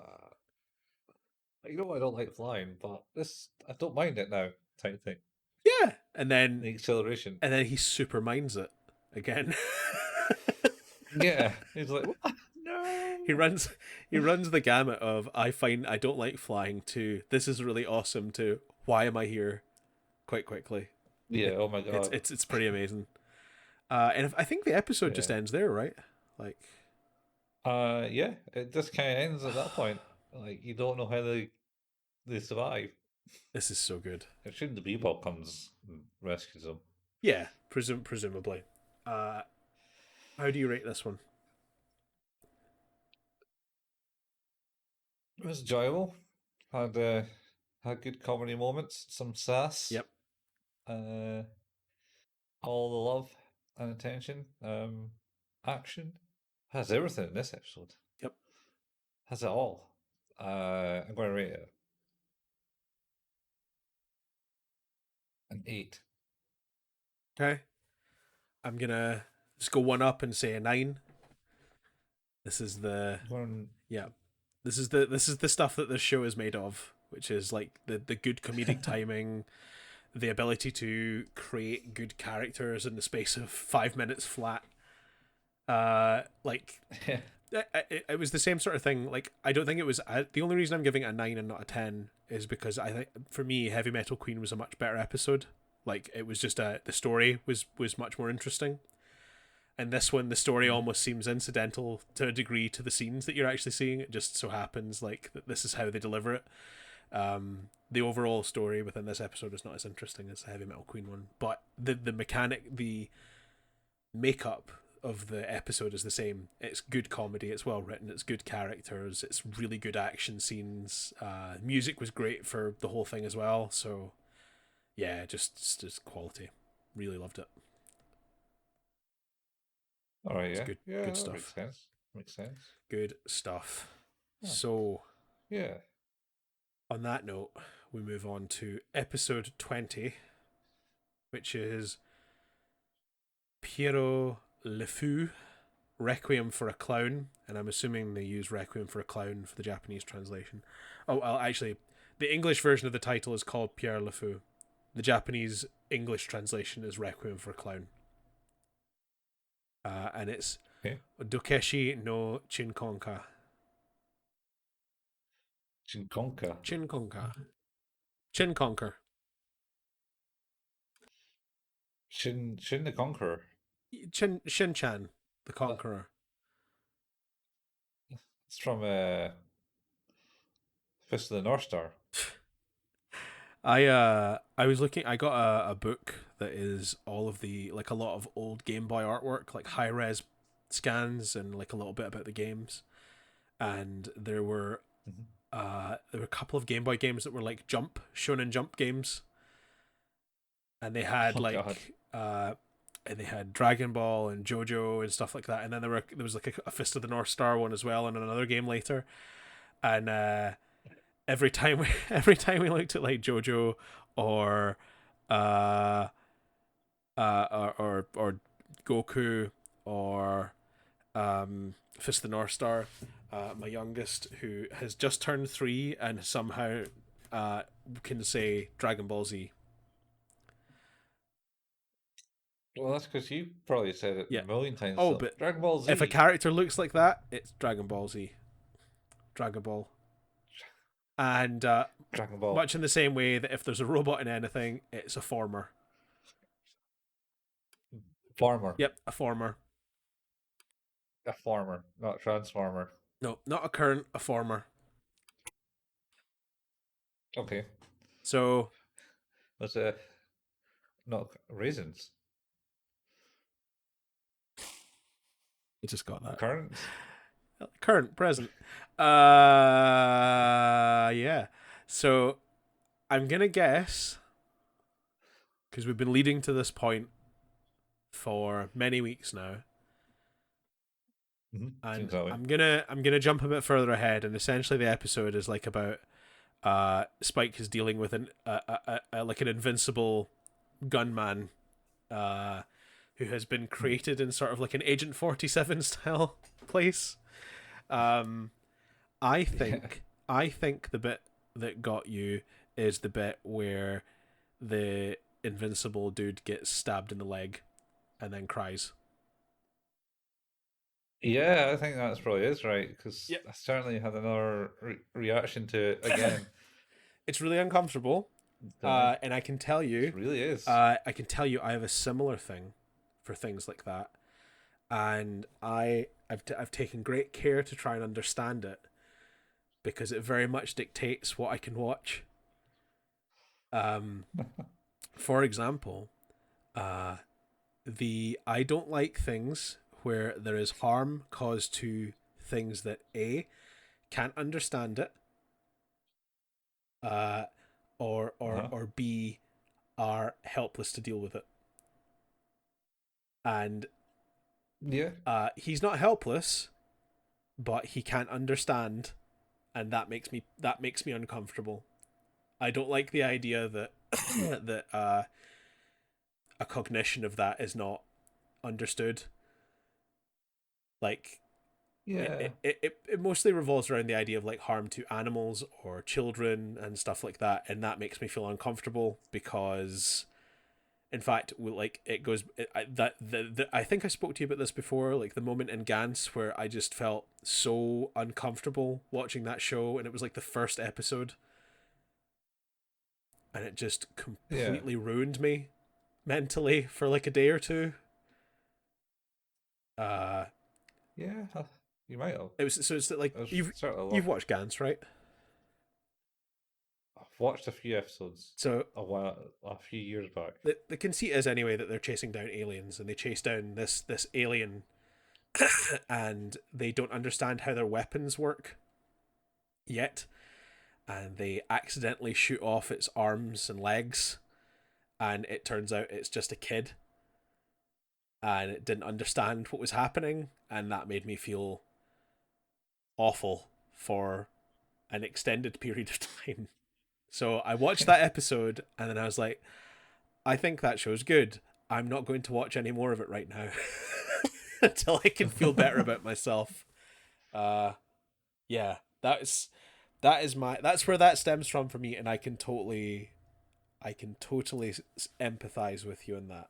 You know I don't like flying, but this I don't mind it now, type thing. Yeah, and then The acceleration. he super minds it again. Yeah, he's like, what? No. He runs the gamut of I don't like flying to this is really awesome to why am I here quite quickly. Yeah. Oh my god. It's pretty amazing. And I think the episode just Yeah. ends there, right? Like, Yeah. It just kind of ends at that point. Like you don't know how they survive. this is so good. It shouldn't the Bebop comes and rescues them. Yeah, presumably. How do you rate this one? It was enjoyable. Had good comedy moments, some sass. Yep. All the love and attention. Action has everything in this episode. Yep. has it all. I'm going to rate it an 8. Okay, I'm gonna just go one up and say a 9. This is the I'm going, yeah, this is the stuff that this show is made of, which is like the good comedic timing, the ability to create good characters in the space of 5 minutes flat. Like it was the same sort of thing. Like I don't think it was the only reason I'm giving it a 9 and not a 10 is because I think for me Heavy Metal Queen was a much better episode. Like it was just the story was much more interesting. And this one, the story Mhm. almost seems incidental to a degree to the scenes that you're actually seeing. It just so happens like that this is how they deliver it. The overall story within this episode is not as interesting as the Heavy Metal Queen one, but the mechanic, the makeup of the episode is the same. It's good comedy, it's well written, it's good characters, it's really good action scenes. Music was great for the whole thing as well. So yeah, just quality. Really loved it. All right, It's yeah. Yeah, good that makes stuff. sense. Makes sense. Good stuff. Oh, So yeah. on that note, we move on to episode 20, which is Piero Le Fou, Requiem for a Clown, and I'm assuming they use Requiem for a Clown for the Japanese translation. Oh, well, actually, the English version of the title is called Pierre Le Fou. The Japanese English translation is Requiem for a Clown. And it's Okay. Dokeshi no Chinkonka. Shinkonka. Chinkonka. Chinkonker. Shin the Conqueror. Shinchan, the Uh, Conqueror. it's from Fist of the North Star. I was looking. I got a book that is all of the like a lot of old Game Boy artwork, like high res scans and like a little bit about the games. And Mhm. there were a couple of Game Boy games that were like Shonen Jump games, and they had Oh God. and they had Dragon Ball and JoJo and stuff like that. And then there was like a Fist of the North Star one as well, and another game later. And every time every time we looked at like JoJo or uh or Goku or Fist of the North Star, my youngest who has just turned 3 and somehow can say Dragon Ball Z. Well, that's because you probably said it a Yeah. million times. Oh, So but Dragon Ball if a Z. character looks like that, it's Dragon Ball Z. Dragon Ball. And Dragon Ball. much in the same way that if there's a robot in anything, it's a former. Farmer. Yep, a former. A farmer, not Transformer. No, not a current, a former. Okay. So That's not raisins. I just got that. Currants. Current, present. Yeah. So I'm gonna guess because we've been leading to this point for many weeks now, Seems and that way. I'm gonna jump a bit further ahead, and essentially the episode is like about Spike is dealing with an like an invincible gunman who has been created in sort of like an Agent 47 style place. Um, I Yeah. think the bit that got you is the bit where the invincible dude gets stabbed in the leg and then cries. Yeah, I think that's probably is right because Yep. I certainly had another reaction to it again. It's really uncomfortable, Don't I? and It really is. I can tell you, I have a similar thing for things like that, and I've taken great care to try and understand it because it very much dictates what I can watch. Um, for example, uh, the I don't like things where there is harm caused to things that A can't understand it, uh, Uh-huh. or B are helpless to deal with it. And Yeah. he's not helpless, but he can't understand. and that makes me uncomfortable. I don't like the idea that that a cognition of that is not understood. Like Yeah, it mostly revolves around the idea of like harm to animals or children and stuff like that, and that makes me feel uncomfortable because in fact like it goes that I think I spoke to you about this before, like the moment in Gantz where I just felt so uncomfortable watching that show, and it was like the first episode, and it just yeah, completely ruined me mentally for like a day or two. uh yeah. You might have. it was so it's like It was you've certainly a you've lot. watched Gantz, right? I've watched a few episodes So a few years back. the conceit is anyway that they're chasing down aliens, and they chase down this alien, and they don't understand how their weapons work yet, and they accidentally shoot off its arms and legs, and it turns out it's just a kid, and it didn't understand what was happening, and that made me feel awful for an extended period of time. So I watched that episode, and then I was like, I think that show's good. I'm not going to watch any more of it right now until I can feel better about myself. Uh, yeah, that's where that stems from for me, and I can totally empathize with you in that.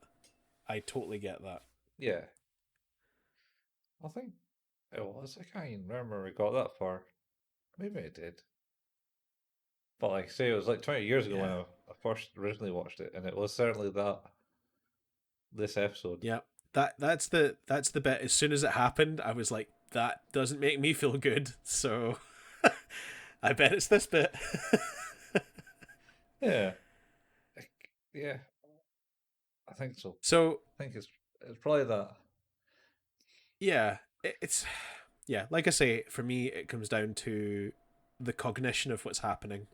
I totally get that. Yeah, I think it was. I can't even remember we got that far. Maybe I did. But like I say, it was like 20 years ago when Yeah, I first originally watched it, and it was certainly this episode. yeah. That's the bit. As soon as it happened, I was like, that doesn't make me feel good. So I bet it's this bit. Yeah, yeah, I think so. So I think it's probably that. yeah, it's yeah. Like I say, for me, it comes down to the cognition of what's happening.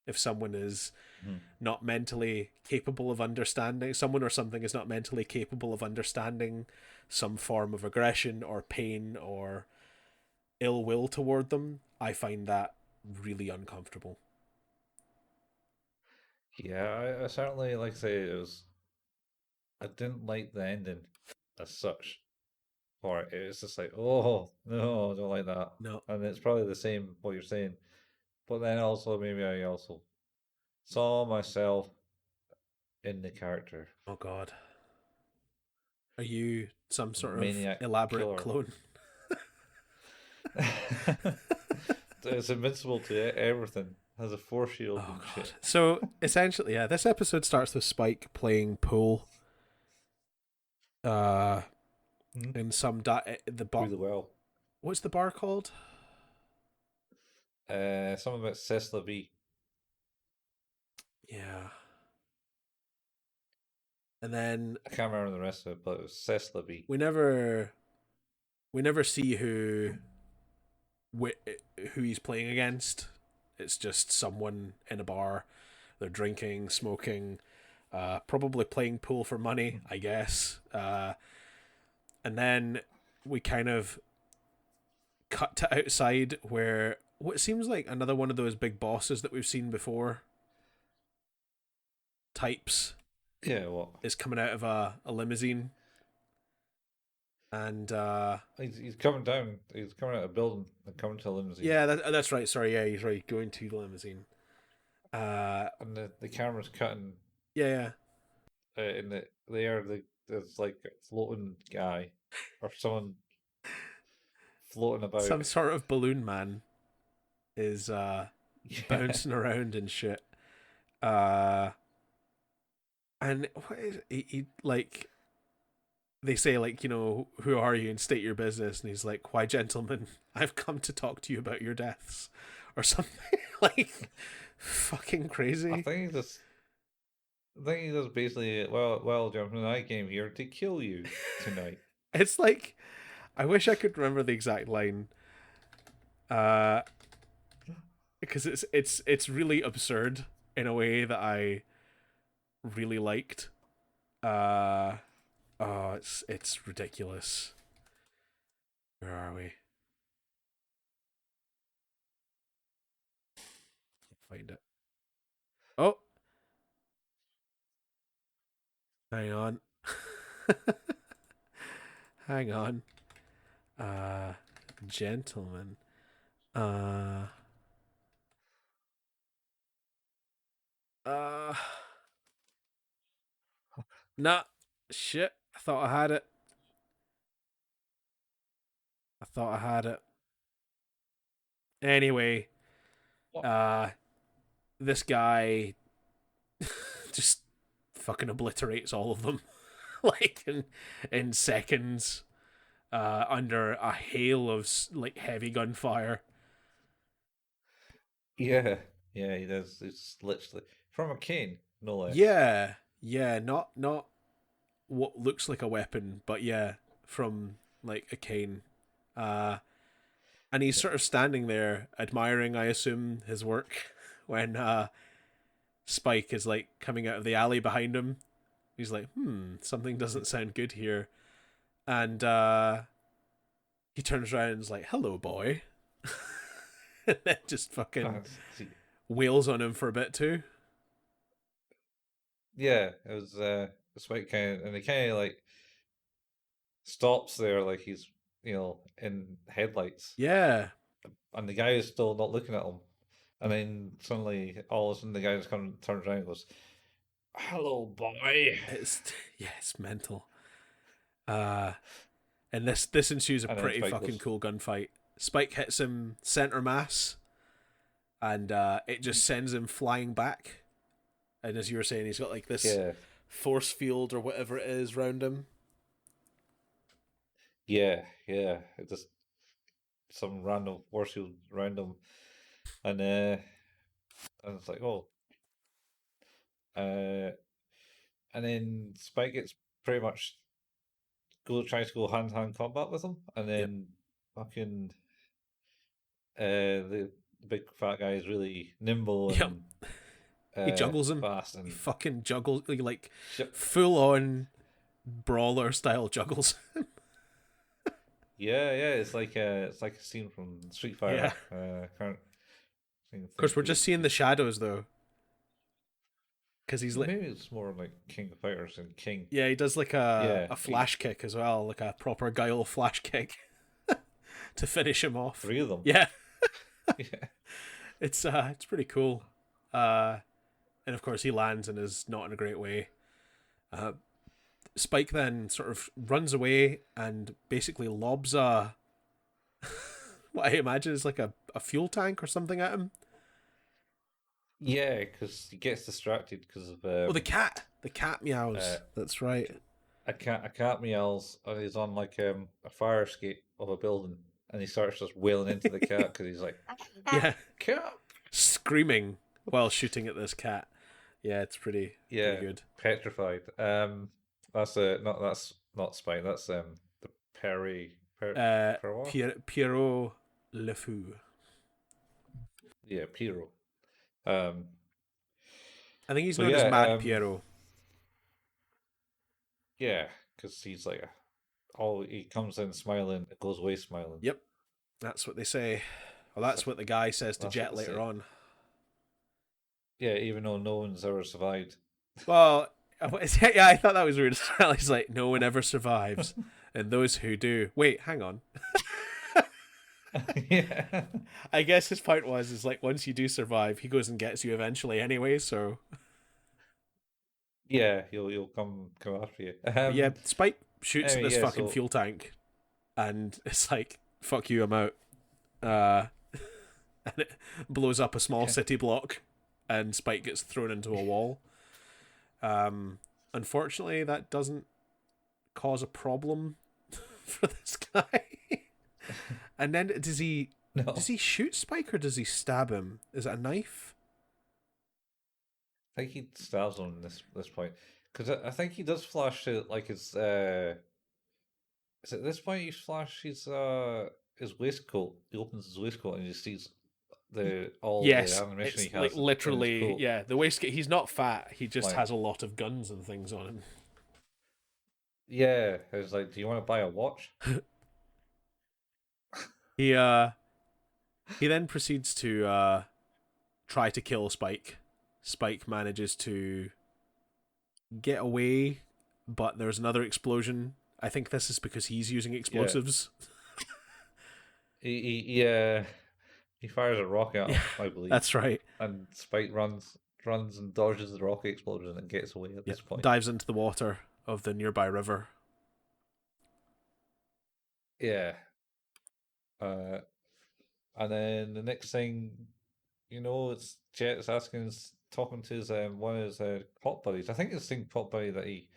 If someone is Mhm. not mentally capable of understanding, someone or something is not mentally capable of understanding some form of aggression or pain or ill will toward them, I find that really uncomfortable. Yeah, I certainly like to say it was. I didn't like the ending as such for it. It was just like, oh no, I don't like that. No. And it's probably the same what you're saying. But then also maybe I also saw myself in the character. Oh God. Are you some sort of Maniac elaborate killer. clone? It's invincible to everything. Has a force shield Oh and God. shit. So essentially, yeah, this episode starts with Spike playing pool. Uh, Hmm? in some the bar. Really well. What's the bar called? Something about Cecil B. Yeah. And then I can't remember the rest of it, but it was Cecil B. we never we never see who he's playing against. It's just someone in a bar. They're drinking, smoking, probably playing pool for money, I guess. And then we kind of cut to outside where what seems like another one of those big bosses that we've seen before types Yeah, what? is coming out of a limousine. And He's coming down. He's coming out of a building and coming to a limousine. yeah, that's right. Sorry, yeah, he's right. Going to the limousine. Uh, And the camera's cutting yeah, in the air. There's like a floating guy or someone floating about. some sort of balloon man is Yeah. bouncing around and shit. Uh, and what is he like? They say like, who are you and state your business, and he's like, why, gentlemen, I've come to talk to you about your deaths, or something like fucking I crazy. think he just. I think he just basically. Well, gentlemen, I came here to kill you tonight. It's like I wish I could remember the exact line. Uh, because it's really absurd in a way that I really liked. Uh, oh, it's ridiculous. Where are we? find it. Oh, hang on. Hang on. Uh, Gentleman. Uh, uh, nah. Shit. I thought I had it. I thought I had it. Anyway, What? uh, this guy just fucking obliterates all of them, like in seconds, under a hail of like heavy gunfire. Yeah, yeah, he does. It's literally from a cane, no less. Yeah, yeah, not what looks like a weapon, but yeah, from like a cane. Uh, and he's Yeah. sort of standing there admiring, I assume, his work when Spike is like coming out of the alley behind him. He's like, something doesn't sound good here. And he turns around and is like, hello, boy. And then just fucking See, wails on him for a bit too. yeah, it was it's like kind of, and he kind of like stops there, like he's in headlights, Yeah. and the guy is still not looking at him, and then suddenly all of a sudden the guy just turns around and goes, "Hello, boy," It's yeah, it's mental. Uh and this ensues a and then pretty Spike fucking goes, cool gunfight. Spike hits him center mass and it just sends him flying back. And as you were saying, he's got like this "Yeah, force field or whatever it is round him. yeah, yeah," it just some random force field around him, and it's like, oh, uh, and then Spike gets pretty much tries to go hand to hand combat with him, and Yep. then fucking the big fat guy is really nimble Yep. and He juggles him. fast He and fucking juggles like shit. full on brawler style juggles. Yeah, yeah, it's like a scene from Street Yeah. Fighter. Can't Of course, think we're just seeing the shadows though, because he's like, maybe it's more like King of Fighters and King. yeah, he does like a Yeah, a flash kick as well, like a proper guile flash kick to finish him off. three of them. Yeah, Yeah, it's pretty cool. Uh, and of course, he lands and is not in a great way. Uh, Spike then sort of runs away and basically lobs a what I imagine is like a fuel tank or something at him. yeah, because he gets distracted because of Oh, the cat uh, meows. That's right. a cat meows and he's on like a fire escape of a building and he starts just wailing into the cat because he's like, Yeah, cat. screaming while shooting at this cat. Yeah, it's pretty Yeah, good. petrified. That's not Spike. That's the Perry. Pierrot Le Fou. Yeah, Piro. Um, I think he's so known as yeah, Mad Pierrot. yeah, because he's like all he comes in smiling, it goes away smiling. Yep, that's what they say. Well, It's that's like what the guy says to that's what Jet they later say. on. Yeah, even though no one's ever survived. Well, yeah, I thought that was weird as well. He's like, no one ever survives, and those who do. Wait, hang on. Yeah, I guess his point was is like once you do survive, he goes and gets you eventually anyway. So, yeah, he'll come after you. but yeah, Spike shoots at Anyway, this yeah, fucking so fuel tank, and it's like, fuck you, I'm out. Uh, and it blows up a small yeah, city block, and Spike gets thrown into a wall. Unfortunately, that doesn't cause a problem for this guy. And then does no, he shoot Spike or does he stab him? Is it a knife? I think he stabs him this point because I think he does flash it like his is it this point he flash his waistcoat. He opens his waistcoat and he sees the all the Yes, ammunition he it's like has in his literally, coat. yeah. The waistcoat. He's not fat. He just Like, has a lot of guns and things on him. yeah, it's like, do you want to buy a watch? He he then proceeds to try to kill Spike. Spike manages to get away, but there's another explosion. I think this is because he's using Yeah, explosives. yeah, he fires a rocket at Yeah, him, I believe, that's right. and Spike runs and dodges the rocket explosion and gets away at Yeah, this point. dives into the water of the nearby river. Yeah, uh, and then the next thing it's Jet's asking, talking to his one of his cop buddies. I think it's the same cop buddy that he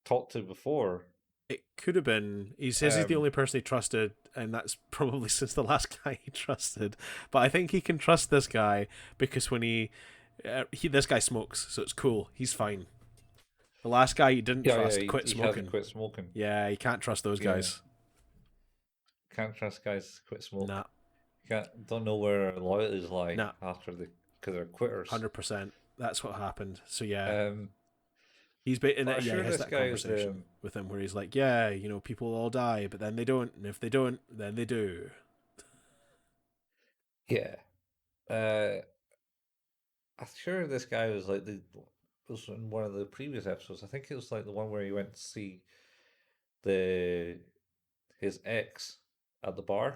talked to before. It could have been. He says he's the Um, only person he trusted, and that's probably since the last guy he trusted. But I think he can trust this guy because when this guy smokes, so it's cool. He's fine. The last guy he didn't yeah, trust quit he hasn't smoking. quit smoking. Yeah, you can't trust those Yeah, guys. can't trust guys to quit smoke. Nah, Don't know where loyalties lie nah, after because they're quitters. 100%. That's what happened. So yeah, Um, he's been in but it. I'm Yeah, he sure has this that guy is conversation with him where he's like, yeah, people all die, but then they don't, and if they don't, then they do. yeah. Uh, I'm sure this guy was like the was in one of the previous episodes. I think it was like the one where he went to see the his ex at the bar.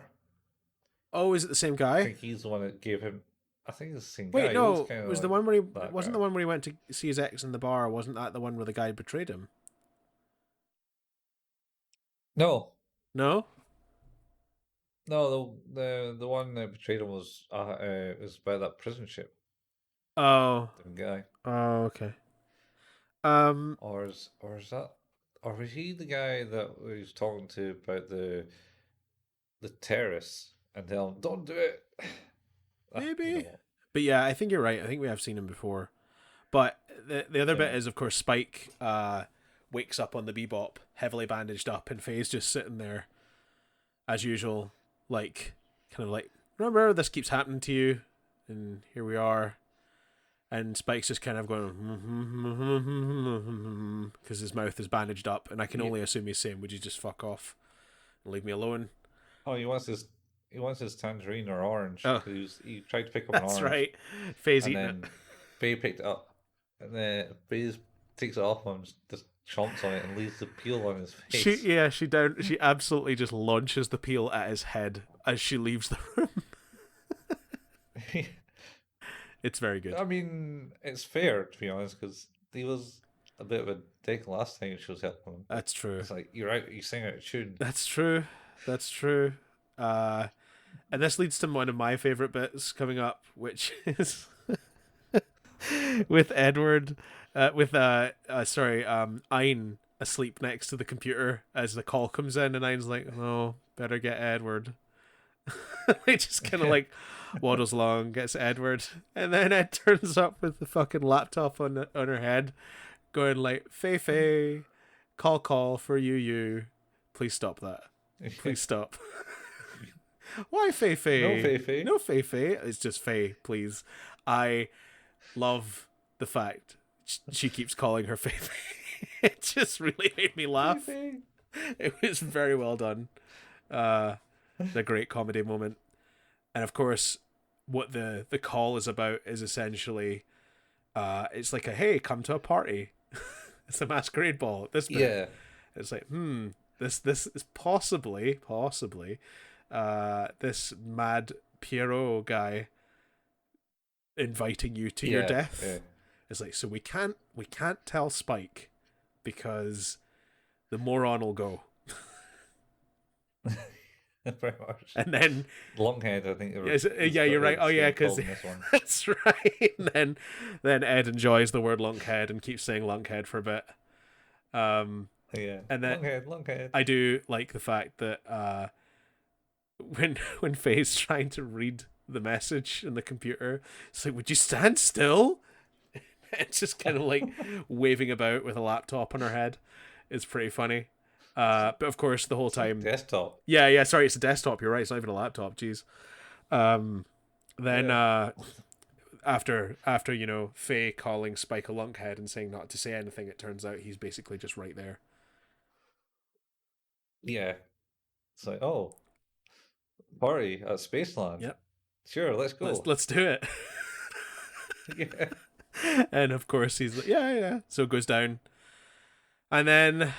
Oh, is it the same I guy? think he's the one that gave him. I think it's the same Wait, guy. He looks no. kind of Was the like one where he that wasn't guy. the one where he went to see his ex in the bar? Wasn't that the one where the guy betrayed him? No, No. no, the one that betrayed him was by that prison ship. Oh. The guy, Oh. Okay. Um. or is that, or was he the guy that we was talking to about the terrorists and tell him don't do it? You know Maybe. what? But yeah, I think you're right. I think we have seen him before. But the other bit Yeah, is, of course, Spike wakes up on the Bebop, heavily bandaged up, and Faye's just sitting there as usual, like kind of like, remember this keeps happening to you, and here we are. And Spike's just kind of going because his mouth is bandaged up, and I can yeah. only assume he's saying, "Would you just fuck off and leave me alone?" Oh, he wants his tangerine or orange Oh, because he tried to pick up an that's orange right. Faye's and eating it. then Faye picked it up and then Faye takes it off and just chomps on it and leaves the peel on his face. She absolutely just launches the peel at his head as she leaves the room. It's very good. I mean, it's fair to be honest because he was a bit of a dick last time she was helping him. That's true. It's like you're out, you sing out of tune. That's true. That's true. Uh, and this leads to one of my favorite bits coming up, which is with Edward, Ein asleep next to the computer as the call comes in, and Ein's like, "Oh, better get Edward." He just kind of like waddles along, gets Edward, and then Ed turns up with the fucking laptop on her head, going like, "Fei Fei, call for you. Please stop that. Please stop." Why Fei Fei? No, Fei. No Fei Fei. It's just Fei, please. I love the fact she keeps calling her Fei Fei. It just really made me laugh. Fei. It was very well done. A great comedy moment. And of course, what the call is about is essentially it's like a hey, come to a party. It's a masquerade ball at this bit. Yeah. It's like, this is possibly this mad Pierrot guy inviting you to your death. Yeah. It's like, so we can't tell Spike because the moron will go. Very much. And then Longhead, I think. Yeah, you're right. Oh yeah, because this one. that's right. And then Ed enjoys the word lunkhead and keeps saying lunkhead for a bit. Yeah. And then Longhead. I do like the fact that when Faye's trying to read the message in the computer, it's like, would you stand still? It's just kind of like waving about with a laptop on her head. It's pretty funny. But of course, the whole time, Desktop. yeah. Sorry, it's a desktop. You're right. It's not even a laptop. Jeez. Then after Faye calling Spike a lunkhead and saying not to say anything, it turns out he's basically just right there. Yeah. It's like, oh, party at Spaceland. Yep. Sure, let's go. Let's do it. Yeah. And of course he's like, yeah, yeah. So it goes down. And then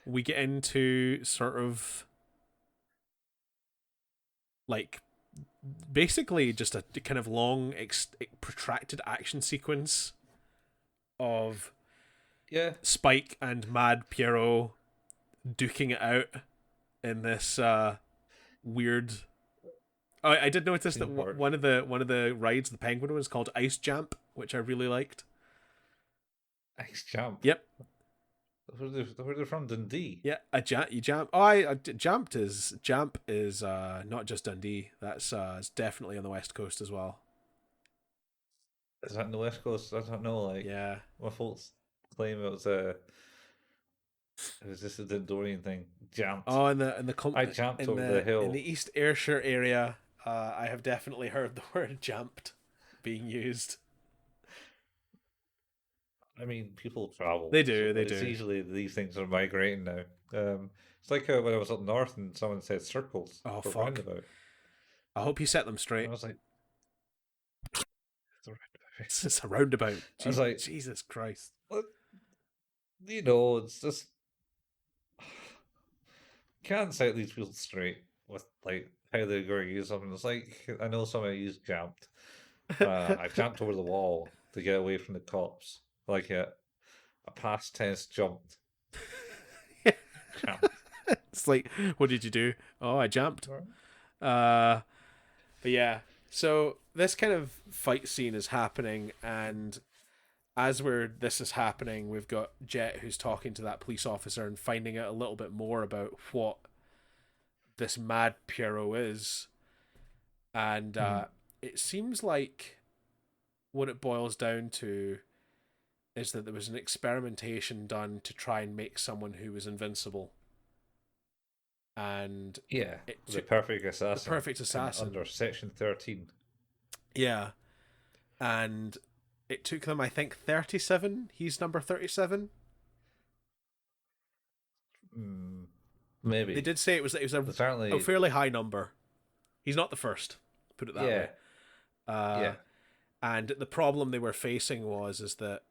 we get into sort of like basically just a kind of long, protracted action sequence of Yeah. Spike and Mad Pierrot duking it out in this weird. Oh, I did notice that Theme park. one of the rides, the penguin, was called Ice Jump, which I really liked. X Jump. Yep. Where they're from Dundee. Yeah, you jump. Jamp is not just Dundee. That's it's definitely on the west coast as well. Is that in the West Coast? I don't know. Like, Yeah. my folks claim it was just a Dundorian thing. Jumped. Oh, I jumped over the in hill. the East Ayrshire area, I have definitely heard the word "jumped" being used. I mean, people travel, They so do, they it's do. usually these things are migrating now. It's like when I was up north and someone said circles Oh for fuck! roundabout, I hope you set them and I straight. was like, "It's a roundabout." It's a roundabout. I was like, Jesus Christ. "What?" It's just can't set these people straight with like how they're going to use something. It's like I know somebody used jumped. I jumped over the wall to get away from the cops, like a past tense jumped, jumped. It's like, what did you do? Oh, I jumped. Uh, but yeah. So this kind of fight scene is happening, and as this is happening, we've got Jet who's talking to that police officer and finding out a little bit more about what this mad Pierrot is, and Mhm. it seems like what it boils down to is that there was an experimentation done to try and make someone who was invincible, and Yeah, it the took perfect the assassin perfect in assassin. under Section 13. Yeah, and it took them, I think, 37. He's number 37. Mm, They maybe. did say it was a Certainly, fairly high number. He's not the first, put it that yeah, way. Uh, yeah, and the problem they were facing was is that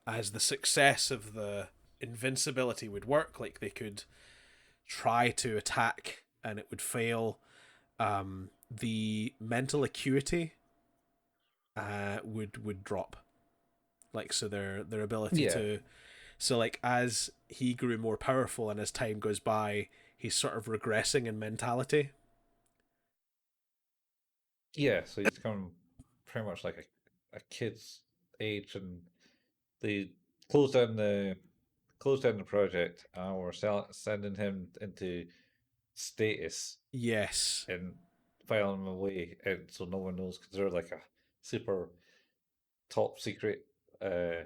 as the success of the invincibility would work, like they could try to attack and it would fail. The mental acuity would drop, like so their ability yeah, to so like as he grew more powerful and as time goes by, he's sort of regressing in mentality. yeah. So he's become pretty much like a kid's age, and they closed down the closed down the project, and we're sending him into status Yes. and filing him away, and so no one knows because they're like a super top secret uh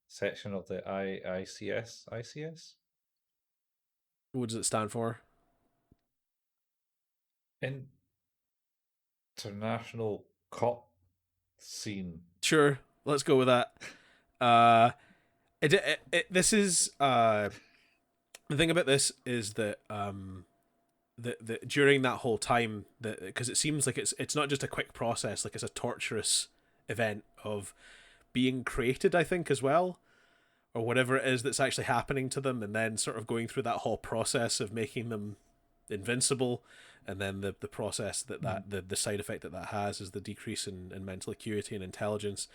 section of the ICS What does it stand for? international cop scene. Sure, let's go with that. Uh, this is the thing about this is that that during that whole time, that because it seems like it's not just a quick process, like it's a torturous event of being created, I think, as well, or whatever it is that's actually happening to them, and then sort of going through that whole process of making them invincible, and then the process Mhm. the side effect that has is the decrease in mental acuity and intelligence.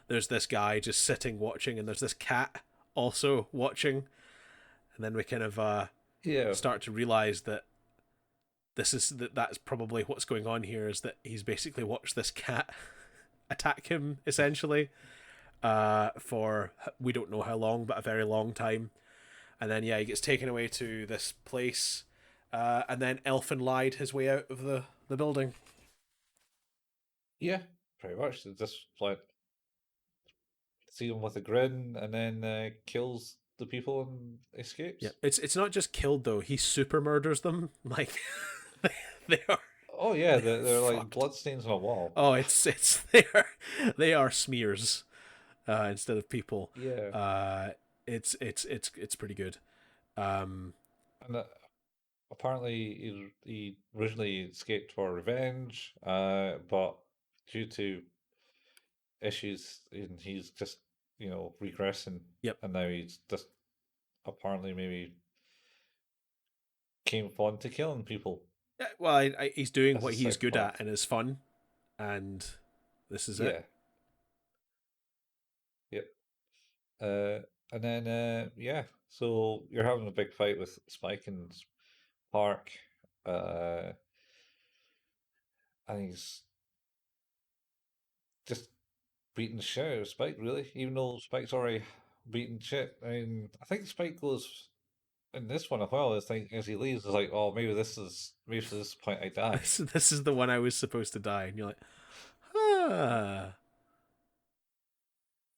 There's this guy just sitting watching, and there's this cat also watching, and then we kind of Yeah, start to realize that that's probably what's going on here, is that he's basically watched this cat attack him essentially for we don't know how long, but a very long time. And then yeah, he gets taken away to this place, and then Elfin lied his way out of the building. yeah, pretty much. It just like see him with a grin, and then kills the people and Yeah, escapes. it's not just killed though; he super murders them. Like they are Oh yeah, they're they're like fucked. bloodstains on a wall. Oh, it's they are smears instead of people. Yeah, Uh, it's pretty good. Um, and apparently he originally escaped for revenge, but due to issues, and he's just regressing, Yep. and now he's just apparently maybe came fun to killing people Well, he's doing as a what he's good at psychopath. and is fun, and this is it. Yeah, yep. And then yeah, so you're having a big fight with Spike and Park, uh, and he's just beating the shit out of Spike, really, even though Spike's already beating shit. I mean, I think Spike goes in this one as well. I think as he leaves, it's like, oh, maybe for this point I die. This is the one I was supposed to die, and you're like, ah,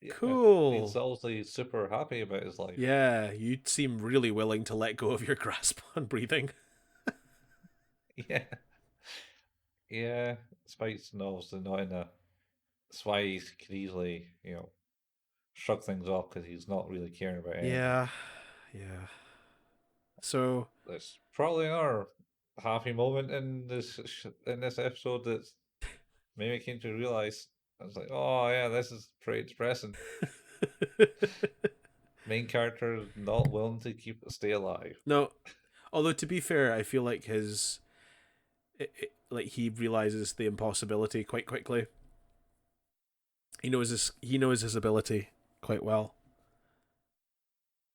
Yeah, he's cool. obviously super happy about his life. Yeah, you seem really willing to let go of your grasp on breathing. Yeah, yeah. Spike's obviously not in a. That's why he could easily, shrug things off because he's not really caring about anything. Yeah, yeah. So There's probably another happy moment in this episode that maybe I came to realize. I was like, oh yeah, this is pretty depressing. Main character not willing to stay alive. no, although to be fair, I feel like like he realizes the impossibility quite quickly. He knows his ability quite well.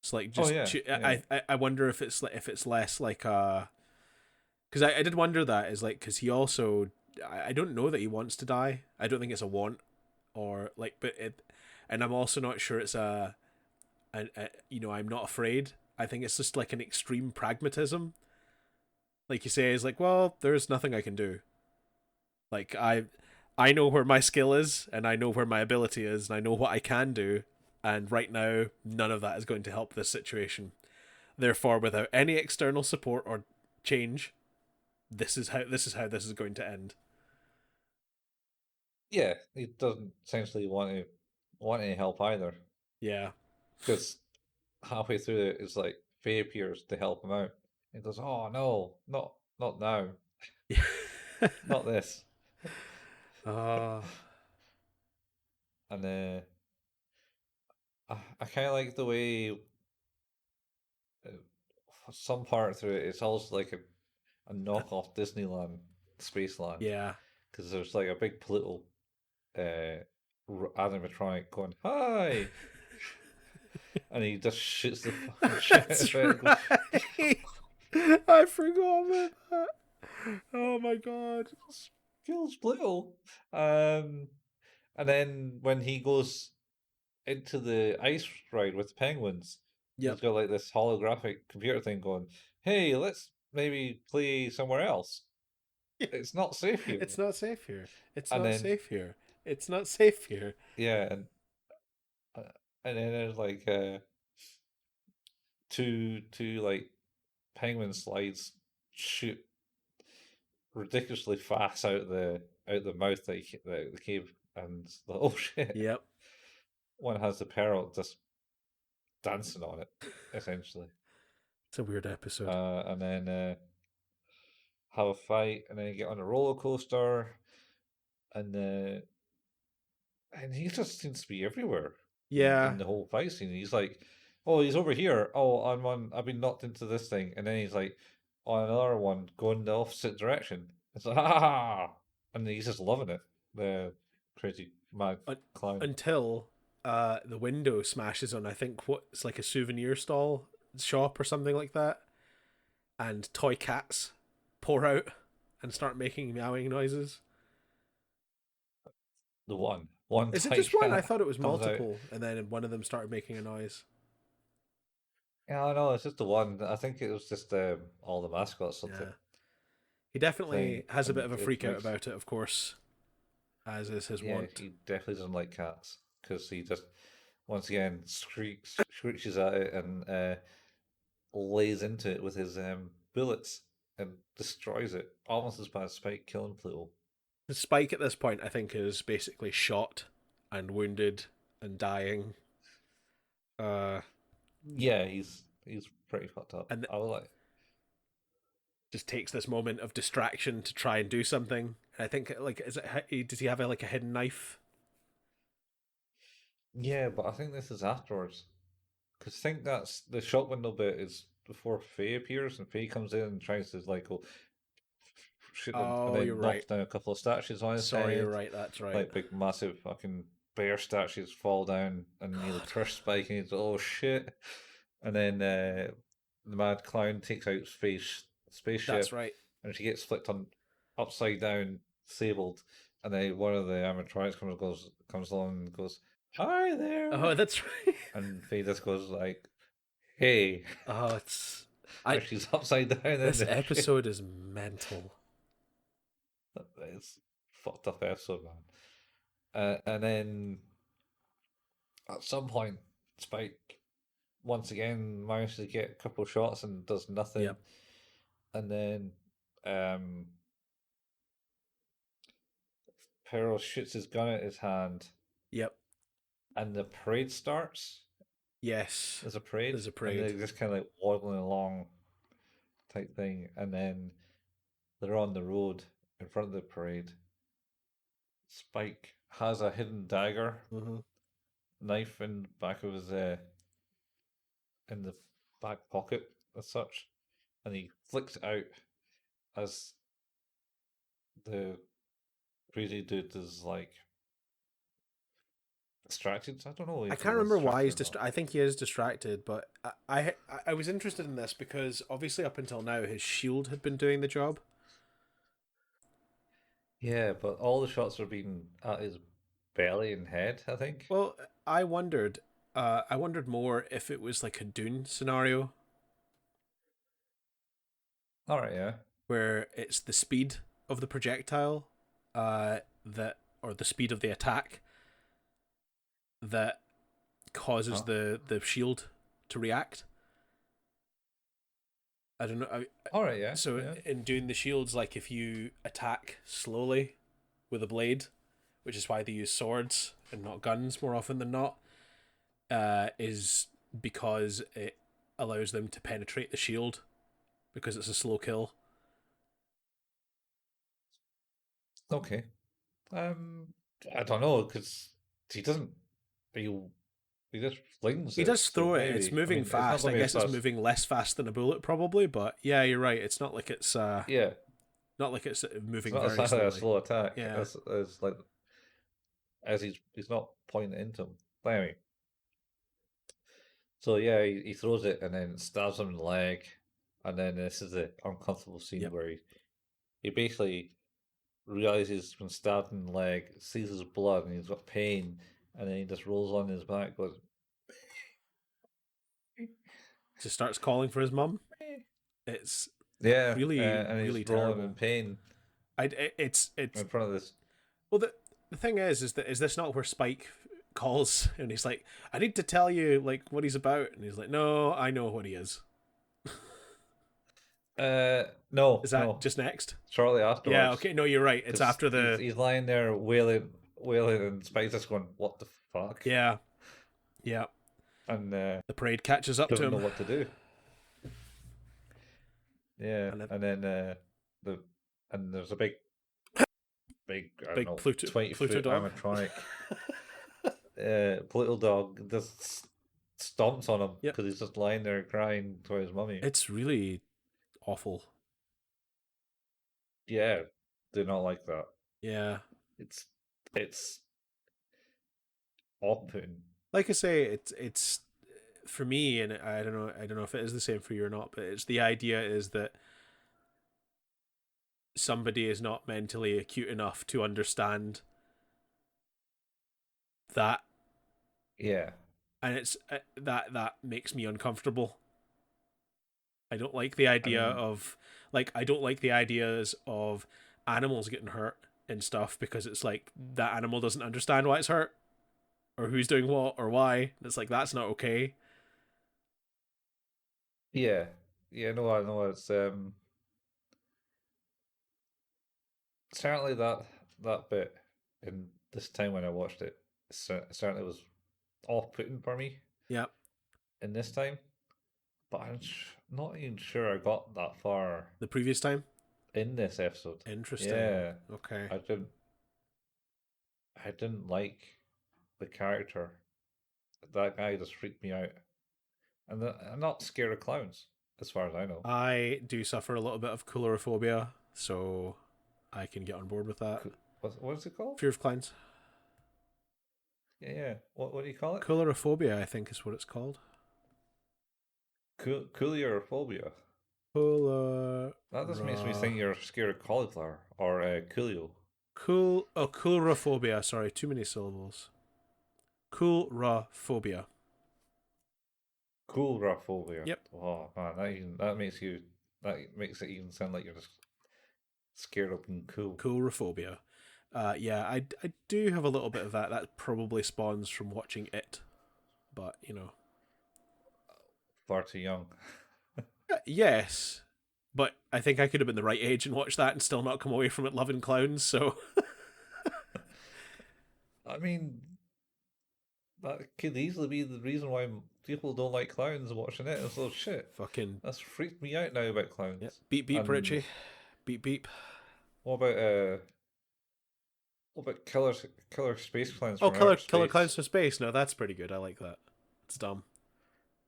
It's like Oh just yeah, yeah. I wonder if it's less like because I did wonder that is like because he also I don't know that he wants to die. I don't think it's a want or like but it, and I'm also not sure it's I'm not afraid. I think it's just like an extreme pragmatism. Like you say, is like, well, there's nothing I can do. Like I know where my skill is, and I know where my ability is, and I know what I can do. And right now, none of that is going to help this situation. Therefore, without any external support or change, this is how this is going to end. Yeah, he doesn't essentially want any help either. Yeah. Because halfway through it, it's like Faye appears to help him out. He goes, "Oh no, not now, not this." uh, And I kind of like the way some part through it, it's almost like a knockoff Disneyland Spaceland yeah. because there's like a big political animatronic going hi, and he just shoots the fucking shit out of That's it and goes, right. I forgot about that. Oh my god. kills Pluto. Um, and then when he goes into the ice ride with the penguins, Yep. he's got like this holographic computer thing going, "Hey, let's maybe play somewhere else. It's not safe It's here." not safe here. It's And not then safe here. It's not safe here. yeah, uh, and then there's like two like penguin slides shoot ridiculously fast out the mouth the cave, and oh shit, Yep. one has the parrot just dancing on it essentially, It's a weird episode. and then have a fight, and then you get on a roller coaster, and and he just seems to be everywhere Yeah. in the whole fight scene. He's like, "Oh, he's over here. Oh, I'm on. I've been knocked into this thing," and then he's like on another one going the opposite direction. It's like, ah, and he's just loving it. The crazy mad Un- clown. until the window smashes on I think what's like a souvenir stall shop or something like that, and toy cats pour out and start making meowing noises. The one Is it toy just one? I cat thought it was comes out. multiple, and then one of them started making a noise. Yeah, I know it's just the one. I think it was just all the mascots of the Yeah. He thing, definitely has a bit and of a it freak out makes about it, of course, as is his yeah. wont. He definitely doesn't like cats because he just once again screeches at it and lays into it with his bullets and destroys it almost as bad as Spike killing Pluto. Spike at this point, I think, is basically shot and wounded and dying. Uh, Yeah, he's pretty fucked up. and I was like, just takes this moment of distraction to try and do something. And I think, like, does he have like a hidden knife? Yeah, but I think this is afterwards. Because I think that's the shop window bit is before Faye appears, and Faye comes in and tries to like go shoot them, and Oh, you're then knocks right. down a couple of statues on his Sorry, you're head, right. That's right. like big massive fucking bear statues fall down, and he'll God, crush Spike, and he's oh shit, and then the mad clown takes out that's spaceship, right. and she gets flipped on upside down, disabled, and then one of the animatronics comes along and goes, "Hi there," Oh, that's right. and Faye just goes like, "Hey," Oh, it's I. but she's upside down in This the shit. episode is mental. It's fucked up episode, man. And then at some point, Spike once again manages to get a couple of shots and does nothing. Yep. And then um, Peril shoots his gun at his hand, Yep. and the parade starts. Yes. There's a parade, There's a and parade. they're just kind of like waddling along type thing. And then they're on the road in front of the parade. Spike has a hidden dagger Mm-hmm. knife in the back of his in the back pocket as such, and he flicks it out as the crazy dude is like distracted. I don't know I if he can't was remember why distracted he's or not. I think he is distracted, but I was interested in this because obviously up until now his shield had been doing the job. Yeah, but all the shots are being at his belly and head, I think. Well, I wondered more if it was like a Dune scenario All right, yeah. where it's the speed of the projectile, that or the speed of the attack that causes Huh? the shield to react. I don't know. All right, yeah, So yeah. in doing the shields, like if you attack slowly with a blade, which is why they use swords and not guns more often than not, is because it allows them to penetrate the shield because it's a slow kill. Okay. Um, I don't know because he doesn't. He he just flings He it, does so throw it. It's maybe. I moving mean, it's not fast. going I to be as guess it's fast. moving less fast than a bullet, probably. But yeah, you're right. It's Yeah, not like it's it's moving not very exactly a slowly. slow attack Yeah, as like as he's not pointing into him. But anyway, so yeah, he throws it and then stabs him in the leg, and then this is the uncomfortable scene yep. where he basically realizes he's been stabbed in the leg, sees his blood, and he's got pain, and then he just rolls on his back, goes, Just starts calling for his mum. It's yeah, really and he's really rolling in terrible. pain It's in front of this. well the thing is that is this not where Spike calls and he's like, I need to tell you like what he's about, and he's like, no, I know what he is. No, Is that no, just next? shortly Yeah, afterwards, okay, no, you're right. It's because after the he's lying there wailing, and Spike's just going, "What the fuck?" yeah yeah and the parade catches up to doesn't know him, what to do. Yeah, and a and then the and there's a big I don't big know Pluto 20 foot dog. animatronic little dog just stomps on him Yep, because he's just lying there crying to his mummy. it's really awful. Yeah, do not like that. Yeah, It's it's off-putting. like I say, it's for me, and I don't know if it is the same for you or not, but it's the idea is that somebody is not mentally acute enough to understand that, Yeah, and it's that makes me uncomfortable. I don't like the I idea mean, of like I don't like the ideas of animals getting hurt and stuff because it's like that animal doesn't understand why it's hurt or who's doing what or why. It's like that's not okay. yeah, yeah. No, I know it's certainly that bit in this time when I watched it certainly was off-putting for me Yeah, in this time. But not even sure I got that far the previous time. in this episode. Interesting. Yeah, Okay. I didn't I didn't like the character. That guy just freaked me out. And I'm not scared of clowns, as far as I know. I do suffer a little bit of coulrophobia, so I can get on board with that. What's it called? Fear of clowns. Yeah, yeah. What do you call it? Coulrophobia, I think, is what it's called. Cooliophobia. Coulro... That just makes me think you're scared of cauliflower or coolio. Coulrophobia. Sorry, too many syllables. Coulrophobia. Coulrophobia. Yep. Oh man, that makes it even sound like you're just scared of being cool. Coulrophobia. Yeah, I do have a little bit of that. That probably spawns from watching it, but you know. Far too young. Yes, but I think I could have been the right age and watched that and still not come away from it loving clowns. So I mean, that could easily be the reason why people don't like clowns watching it. It's like, shit, fucking that's freaked me out now about clowns. yeah. Beep beep, And Richie. Beep beep. what about killer space clowns Oh, from outer killer space, clowns from space. No, that's pretty good. I like that. It's dumb.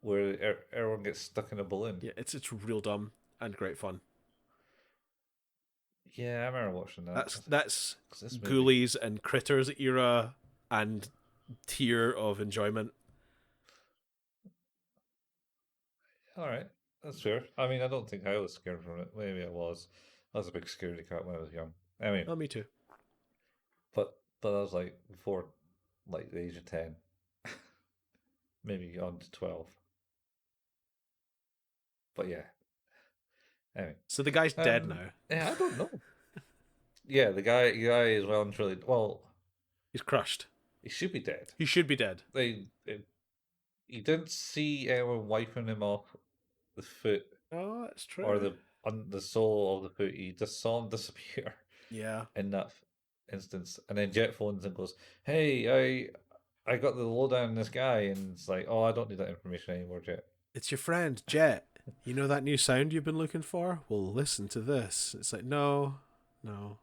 where everyone gets stuck in a balloon? Yeah, it's real dumb and great fun. Yeah, I remember watching that. That's 'Cause this movie. Ghoulies and Critters era and tier of enjoyment. All right, that's fair. I mean, I don't think I was scared from it. Maybe I was. I was a big scaredy cat when I was young. Anyway, Oh, me too. but I was like before, like the age of 10, maybe on to 12. But yeah. Anyway, So the guy's dead now. yeah, I don't know. Yeah, the guy is well and truly. Well, He's crushed. he should be dead. He should be dead. You didn't see anyone wiping him off the foot Oh, that's or true. the sole of the foot. You just saw him disappear Yeah. in that instance, and then Jet phones and goes, "Hey, I got the lowdown on this guy," and it's like, "Oh, I don't need that information anymore, Jet." It's your friend, Jet. You know that new sound you've been looking for? Well, listen to this. It's like, no, no.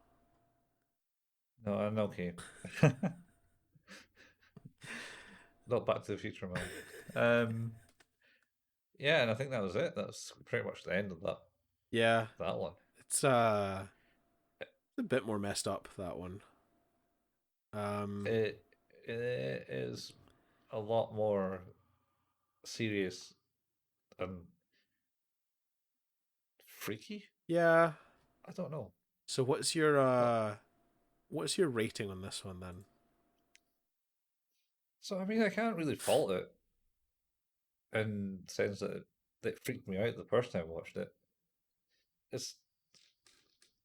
No, I'm okay. Not Back to the Future, man. Yeah, and I think that was it. That's pretty much the end of Yeah. that one. It's a bit more messed up, that one. It it is a lot more serious and freaky. Yeah. I don't know. So But what's your rating on this one then? so I mean, I can't really fault it in the sense that it freaked me out the first time I watched it. It's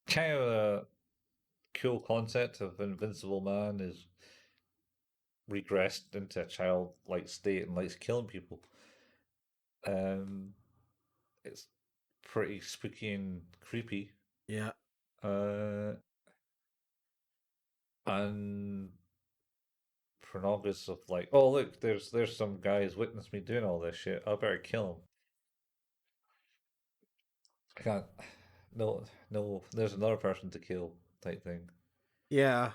kind of a cool concept of Invincible Man is regressed into a childlike state and likes killing people. Um, it's pretty spooky and creepy. Yeah. Uh, and Chronogis of like, oh look, there's some guys witness me doing all this shit. I better kill him. I can't. No, no. There's another person to kill type thing. Yeah.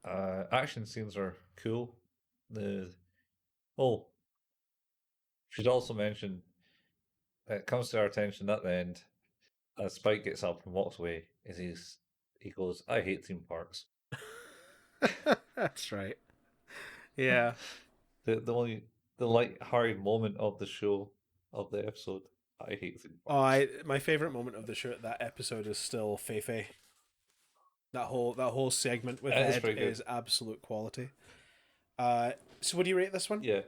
Action scenes are cool. The oh, should also mention it comes to our attention at the end. As Spike gets up and walks away, he goes, "I hate theme parks." That's right. Yeah. The only the light-hearted moment of the show of the episode. I hate theme Oh, parks. my favorite moment of the show, that episode, is still Feifei. That whole segment with It is Ed pretty good. is absolute quality. So what do you rate this one? Yeah.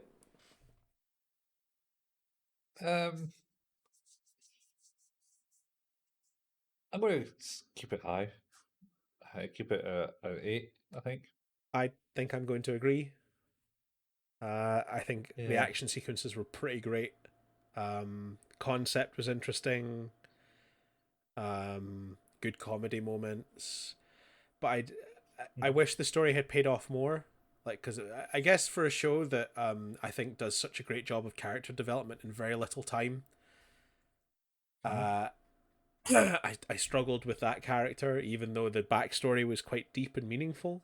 Um, I'm going to keep it high. I keep it at 8, I think. I think I'm going to agree. I think the Yeah. action sequences were pretty great. Concept was interesting. Good comedy moments, but I Mhm. wish the story had paid off more. Like, because I guess for a show that I think does such a great job of character development in very little time, Mhm. uh, I struggled with that character, even though the backstory was quite deep and meaningful.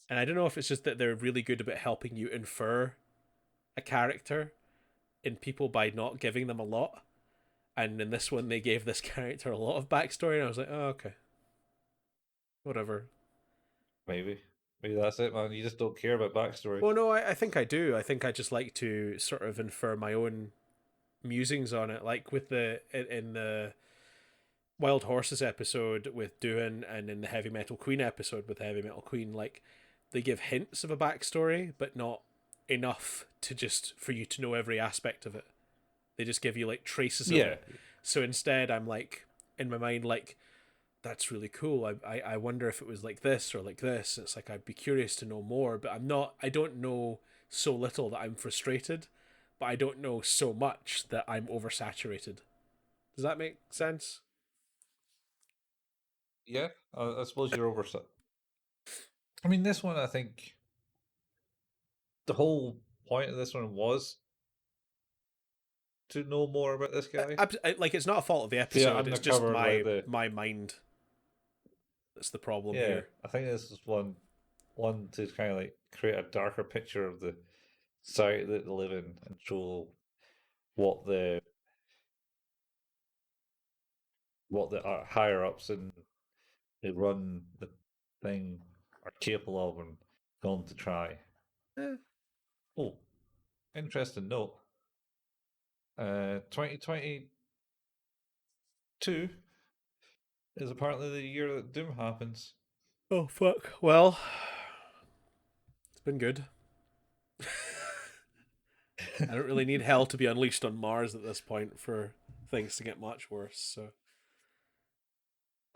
And I don't know if it's just that they're really good about helping you infer a character in people by not giving them a lot. And in this one, they gave this character a lot of backstory, and I was like, oh, okay, whatever. Maybe. Maybe that's it, man. You just don't care about backstory. Well, no, I think I do. I think I just like to sort of infer my own musings on it, like with in the Wild Horses episode with Doohan, and in the Heavy Metal Queen episode with the Heavy Metal Queen. Like, they give hints of a backstory, but not enough to just for you to know every aspect of it. They just give you like traces of Yeah. it. So instead, I'm like in my mind, like, that's really cool. I wonder if it was like this or like this. It's like I'd be curious to know more, but I'm not. I don't know so little that I'm frustrated, but I don't know so much that I'm oversaturated. Does that make sense? Yeah. I suppose you're over. I mean, this one, I think the whole point of this one was to know more about this guy. Like, it's not a fault of the To episode. It's just uncover like my the my mind that's the problem yeah. here. I think this is one to kind of like create a darker picture of the society that they live in and show what the higher ups and they run the thing are capable of and going to try. Eh. Oh, interesting note. 2022 is apparently the year that Doom happens. Oh fuck. Well, it's been good. I don't really need hell to be unleashed on Mars at this point for things to get much worse. So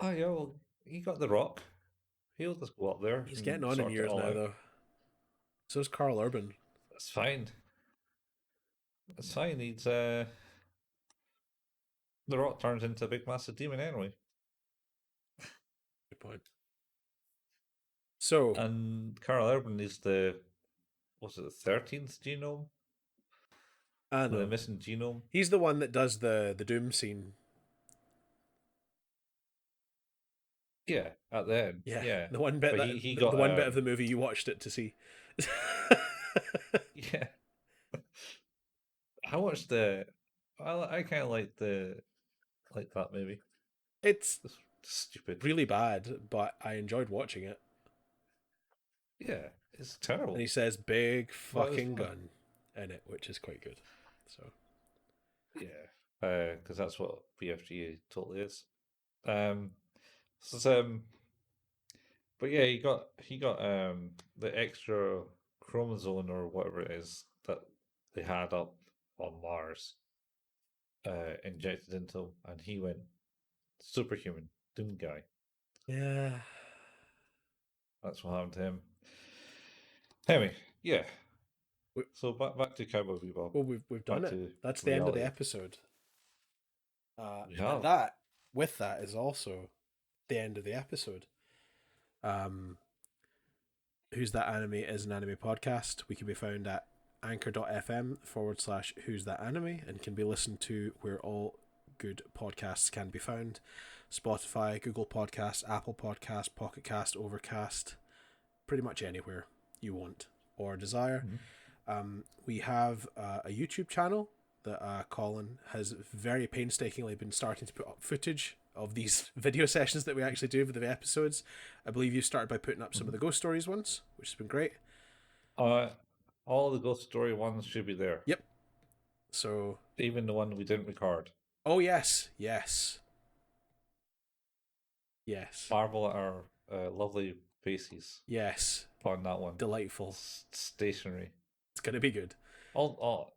Oh yeah, well, he got the Rock. He'll just go up there he's and getting on in sort it years all now, out. though. So is Carl Urban. That's fine. That's fine. He's the Rock turns into a big massive demon anyway. Good point. So And Carl Urban is the was it the 13th genome? I The know missing genome. he's the one that does the Doom scene. Yeah, at the end. Yeah, Yeah, the one bit but that he the got one bit of the movie you watched it to see. yeah. I watched the. I kind of like that movie. It's It's stupid. really bad, but I enjoyed watching it. Yeah, it's And he terrible, says "big but it's fucking fun. gun" in it, which is quite good. So Yeah, because that's what BFG totally is. Um, so, but yeah, he got the extra chromosome or whatever it is that they had up on Mars injected into him, and he went superhuman, Doom guy. yeah, That's what happened to him. Anyway, yeah. we, So back to Cowboy Bebop. well we've done Back it. to That's the end of the reality. episode. We And have. that with that is also the end of the episode. Um, Who's That Anime is an anime podcast. We can be found at anchor.fm/Who's That Anime and can be listened to where all good podcasts can be found: Spotify, Google Podcasts, Apple Podcasts, Pocket Cast, Overcast, pretty much anywhere you want or desire. We have a YouTube channel that Colin has very painstakingly been starting to put up footage of these video sessions that we actually do for the episodes. I believe you started by putting up some of the ghost stories ones, which has been great. All the ghost story ones should be there. Yep. So Even the one we didn't record. oh yes. Marvel at our lovely faces Yes. on that one. Delightful. Stationary. It's gonna be good. All.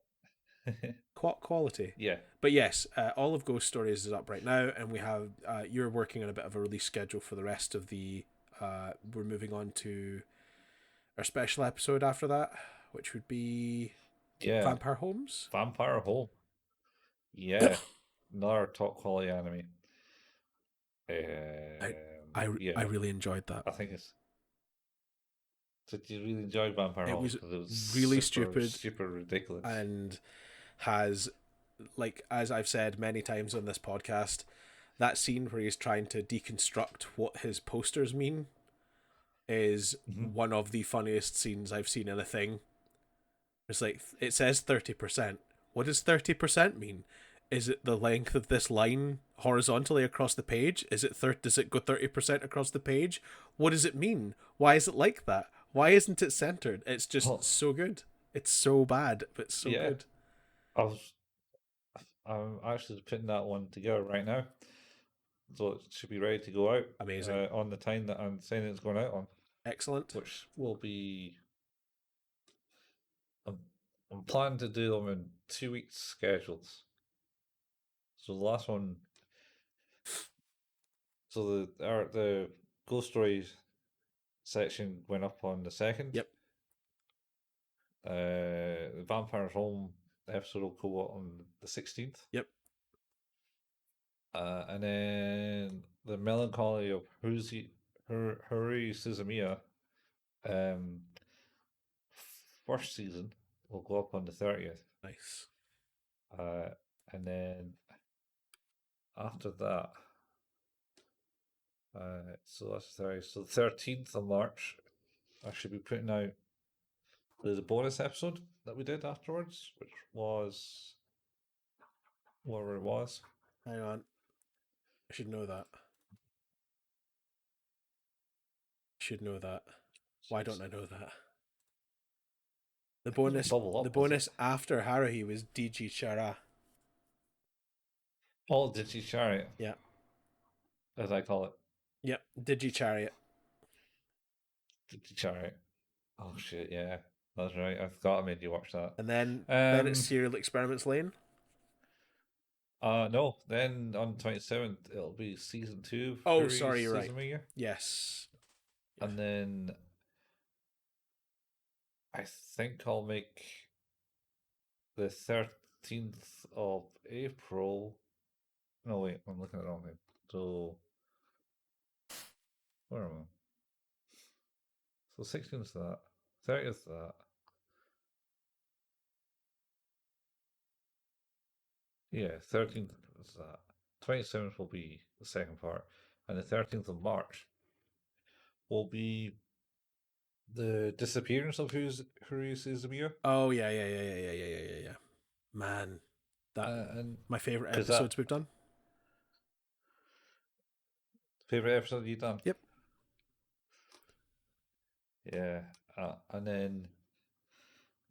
Quality. Yeah. But yes, all of Ghost Stories is up right now, and we have you're working on a bit of a release schedule for the rest of the. We're moving on to our special episode after that, which would be Vampire Homes. Vampire Home. Yeah. Another top quality anime. I really enjoyed that. I think it's. Did you really enjoy Vampire Home? Was It was really super, stupid, super ridiculous, and has, like, as I've said many times on this podcast, that scene where he's trying to deconstruct what his posters mean is one of the funniest scenes I've seen in a thing. It's like it says 30%. What does 30% mean? Is it the length of this line horizontally across the page? Is it does it go 30% across the page? What does it mean? Why is it like that? Why isn't it centered? It's just Oh, so good. It's so bad, but so yeah. good. I was. I'm actually putting that one together right now, so it should be ready to go out Amazing. on the time that I'm saying it's going out on, Excellent. which will be. I'm, I'm planning to do them in 2 weeks schedules. So the last one, so the ghost stories section went up on the second. Yep. The Vampire's Home episode will go up on the 16th. Yep. And then the Melancholy of Haruhi Suzumiya, um, first season will go up on the 30th. Nice. And then after that, so that's 30. So the 13th of March, I should be putting out the bonus episode that we did afterwards, which was whatever it was. Hang on. I should know that. Should know that. Why don't I know that? The bonus Bubble Up, the was bonus it? after Haruhi was DG Chara. Oh, did you chariot, Yeah. as I call it? Yep. Digi Chariot. Did you chariot? Oh shit, yeah, that's right. I forgot I made you watch that. And then it's Um, Serial Experiments Lane. no. Then on 27th, it'll be season 2 of Oh, Fury sorry, you're right. Suzumiya, Yes. and then I think I'll make the 13th of April. No, wait, I'm looking at it wrong thing. So where am I? So 16th is that, 30th is that. Yeah, 13th is that. 27th will be the second part, and the 13th of March will be the disappearance of Haruhi Suzumiya. Oh yeah. Man, that And my favorite is that episodes we've done. favorite episode you've done? Yep. Yeah. And then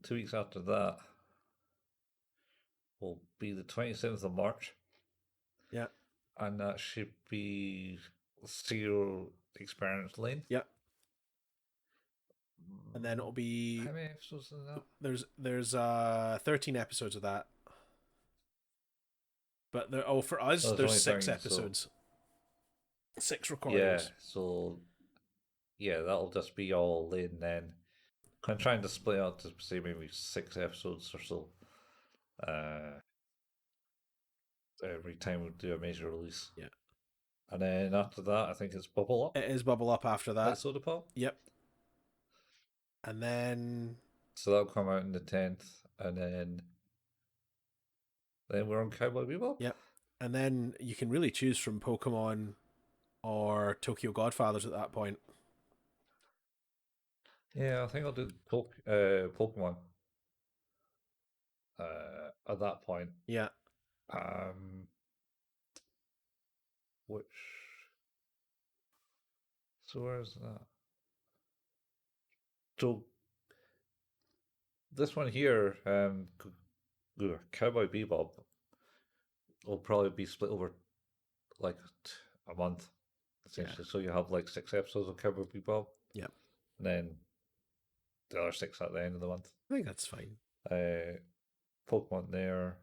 2 weeks after that will be the 27th of March, Yeah. and that should be Serial Experience Lane. Yep. And then it'll be How many episodes is that? there's 13 episodes of that. But for us Oh, there's only 6 30, episodes. 6 yeah, recordings. so yeah, that'll just be all Lane then. I'm trying to split out to say maybe 6 episodes or so. Every time we do a major release. Yeah. And then after that, I think it's Bubble Up. It is Bubble Up after that. Like Soda Pop. Yep. And then So that'll come out on the 10th, and then we're on Cowboy Bebop. yep. And then you can really choose from Pokemon or Tokyo Godfathers at that point. Yeah, I think I'll do Pokemon at that point. Yeah. Which so where's that? So this one here, Cowboy Bebop, will probably be split over like a month, essentially. Yeah. So you have like 6 episodes of Cowboy Bebop. Yep. And then the other 6 at the end of the month. I think that's fine. Pokemon there,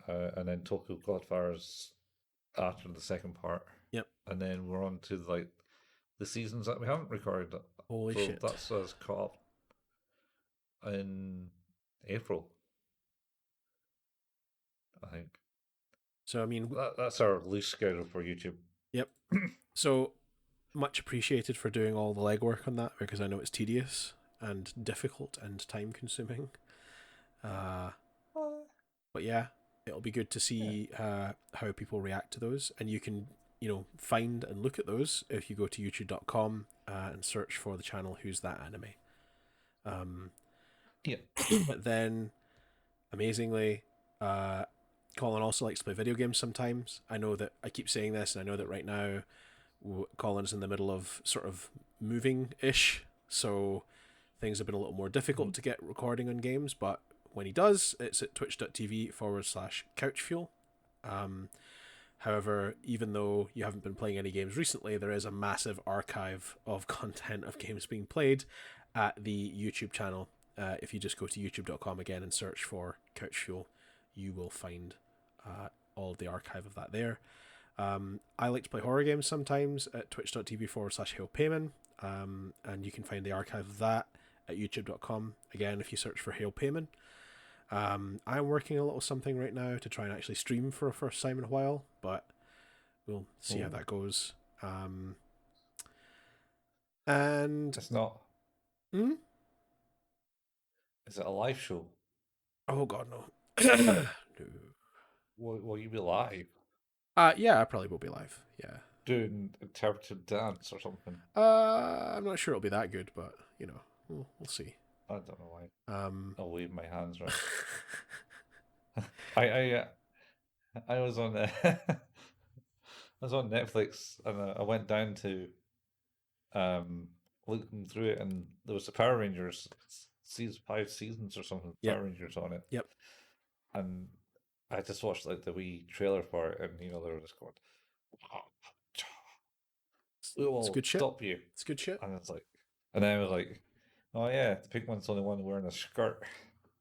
and then Tokyo Godfathers after the second part. Yep. And then we're on to like the seasons that we haven't recorded. Holy shit. That's us caught up in April, I think. So I mean That's our release schedule for YouTube. Yep. So much appreciated for doing all the legwork on that, because I know it's tedious and difficult and time consuming. But yeah, it'll be good to see how people react to those, and you can find and look at those if you go to youtube.com and search for the channel Who's That Anime. Yeah. Then, amazingly, uh, Colin also likes to play video games sometimes. I know that I keep saying this, and I know that right now Colin's in the middle of sort of moving ish, so things have been a little more difficult to get recording on games. But when he does, it's at twitch.tv/couchfuel. Um, However, even though you haven't been playing any games recently, there is a massive archive of content of games being played at the YouTube channel. If you just go to youtube.com again and search for Couch Fuel, you will find all of the archive of that there. I like to play horror games sometimes at twitch.tv/HailPayman, and you can find the archive of that at youtube.com. Again, if you search for Hail Payman. I'm working a little something right now to try and actually stream for a first time in a while, but we'll see how that goes. And It's not. hmm? Is it a live show? Oh god, no. No. Will you be live Yeah, I probably will be live. Yeah. doing interpretive dance or something? I'm not sure it'll be that good, but you know, we'll see. I don't know why. I'll wave my hands around. I was on I was on Netflix and I went down to looking through it, and there was the Power Rangers season 5 seasons or something. Yep. Power Rangers on it. Yep. And I just watched like the wee trailer for it, and you know they were just going, "We It's will good shit. stop you." It's good shit. And it's like, and then I was like, "Oh yeah, the pink one's the only one wearing a skirt."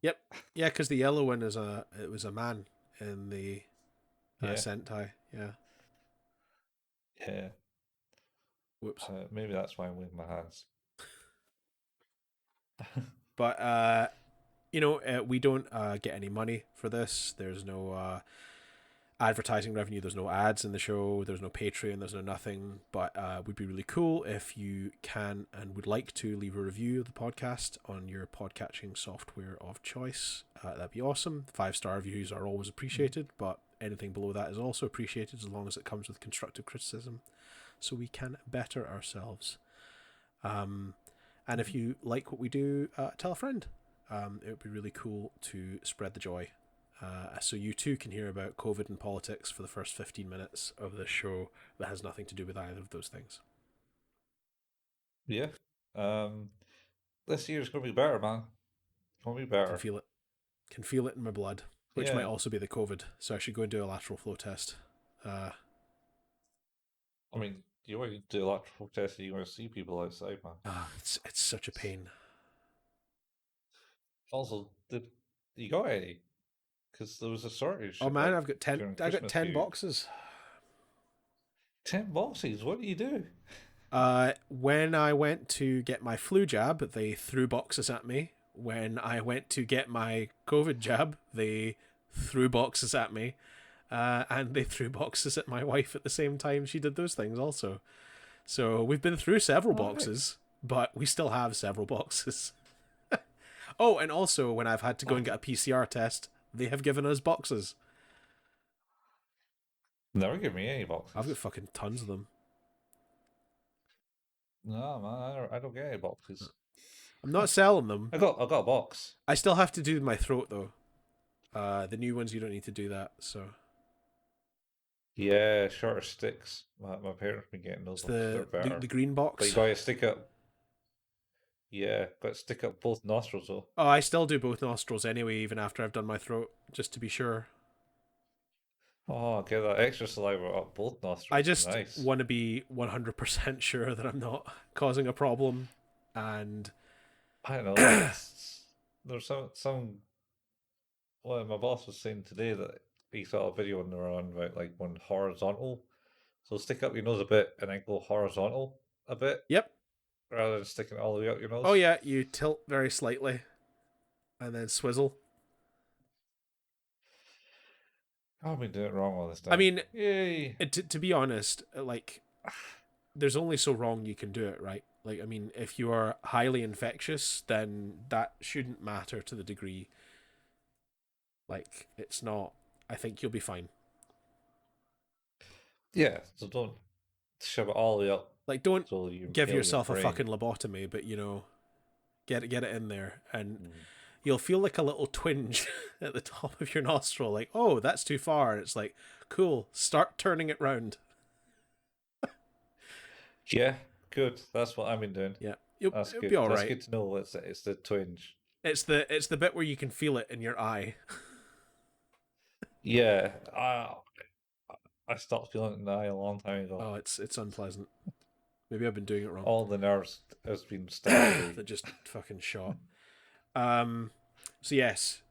Yep. Yeah, because the yellow one was a man in the Yeah, Sentai. Yeah. yeah. Whoops. Maybe that's why I'm waving my hands. But you know, we don't get any money for this. There's no advertising revenue. There's no ads in the show. There's no Patreon. There's no nothing. But would be really cool if you can and would like to leave a review of the podcast on your podcatching software of choice. That'd be awesome. 5-star reviews are always appreciated, but anything below that is also appreciated as long as it comes with constructive criticism, so we can better ourselves. And if you like what we do, tell a friend. It would be really cool to spread the joy. So you too can hear about COVID and politics for the first 15 minutes of this show that has nothing to do with either of those things. Yeah. This year's gonna be better, man. It's gonna be better. Can feel it. Can feel it in my blood, which Yeah. might also be the COVID. So I should go and do a lateral flow test. I mean, you want to do electrical tests, you want to see people outside, man. It's such a pain. Also, did you got any? Because there was a shortage. Oh man, like, I've got 10. during I got Christmas 10 period. boxes. 10 boxes. What do you do? When I went to get my flu jab, they threw boxes at me. When I went to get my COVID jab, they threw boxes at me. And they threw boxes at my wife at the same time she did those things also. So we've been through several boxes, but we still have several boxes. Oh, and also when I've had to go and get a PCR test, they have given us boxes. Never give me any boxes. I've got fucking tons of them. No, man, I don't get any boxes. I'm not selling them. I got a box. I still have to do my throat though. The new ones you don't need to do that. So Yeah, shorter sticks. My parents been getting those. it's Ones. They're better. the green box. But you gotta stick up. Yeah, got to stick up both nostrils though. Oh, I still do both nostrils anyway, even after I've done my throat, just to be sure. Oh, get that extra saliva up both nostrils. I just nice. want to be 100% sure that I'm not causing a problem. And I don't know. There's some. Well, my boss was saying today that he saw a video on there on about like one horizontal. So stick up your nose a bit and then go horizontal a bit. Yep. Rather than sticking it all the way up your nose. Oh yeah, you tilt very slightly and then swizzle. I've been doing it wrong all this time. I mean, yay! to be honest, like, there's only so wrong you can do it, right? Like, I mean, if you are highly infectious, then that shouldn't matter to the degree. Like, it's not. I think you'll be fine. Yeah, so don't shove it all the way up. Like, don't so you give yourself a fucking lobotomy, but you know, get it in there. And you'll feel like a little twinge at the top of your nostril, like, oh, that's too far. And it's like, cool, start turning it round. Yeah, good. That's what I've been doing. Yeah, That's it'll be good. all That's right. good to know. It's the twinge. It's the bit where you can feel it in your eye. Yeah, I stopped feeling it in the eye a long time ago. Oh, it's unpleasant. Maybe I've been doing it wrong. All the nerves has been stabbed away. That just fucking shot. Um, so yes,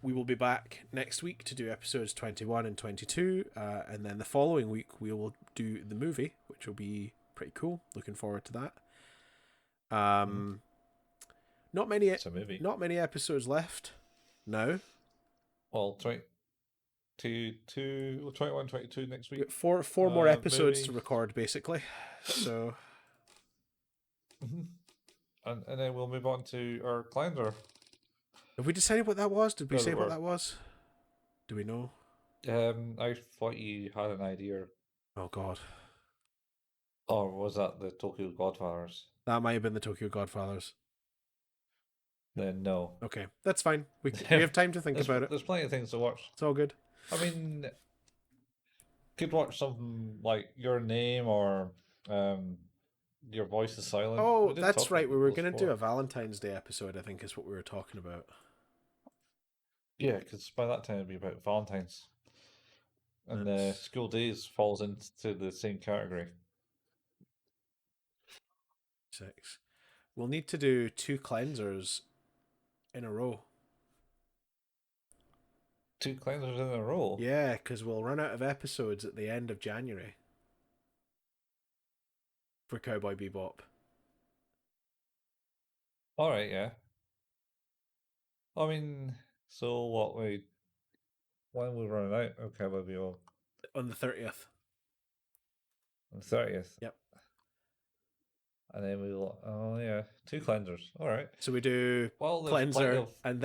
we will be back next week to do episodes 21 and 22, and then the following week we will do the movie, which will be pretty cool. Looking forward to that. Not many, It's a movie. not many episodes left. No, Well, 21, 22 next we week. got four more episodes Movie. to record, basically. So, And then we'll move on to our cleanser. have we decided what that was? Did we Doesn't say what work. that was? Do we know? I thought you had an idea. Oh God, Or was that the Tokyo Godfathers? that might have been the Tokyo Godfathers. Then no. Okay, that's fine. We have time to think about it. There's plenty of things to watch. It's all good. I mean, could watch something like Your Name or Your Voice is Silent. Oh, that's talk right. We about were those going to do before. a Valentine's Day episode, I think is what we were talking about. Yeah, because by that time it'd be about Valentine's. And That's School Days falls into the same category. 6. We'll need to do 2 cleansers in a row. 2 cleansers in a row. Yeah, because we'll run out of episodes at the end of January for Cowboy Bebop. All right, yeah. I mean, so what we when we run out? Okay, we'll be on On the 30th. the 30th. Yep. And then we'll, oh yeah, 2 cleansers. All right. So we do Well, there's plenty cleanser of, and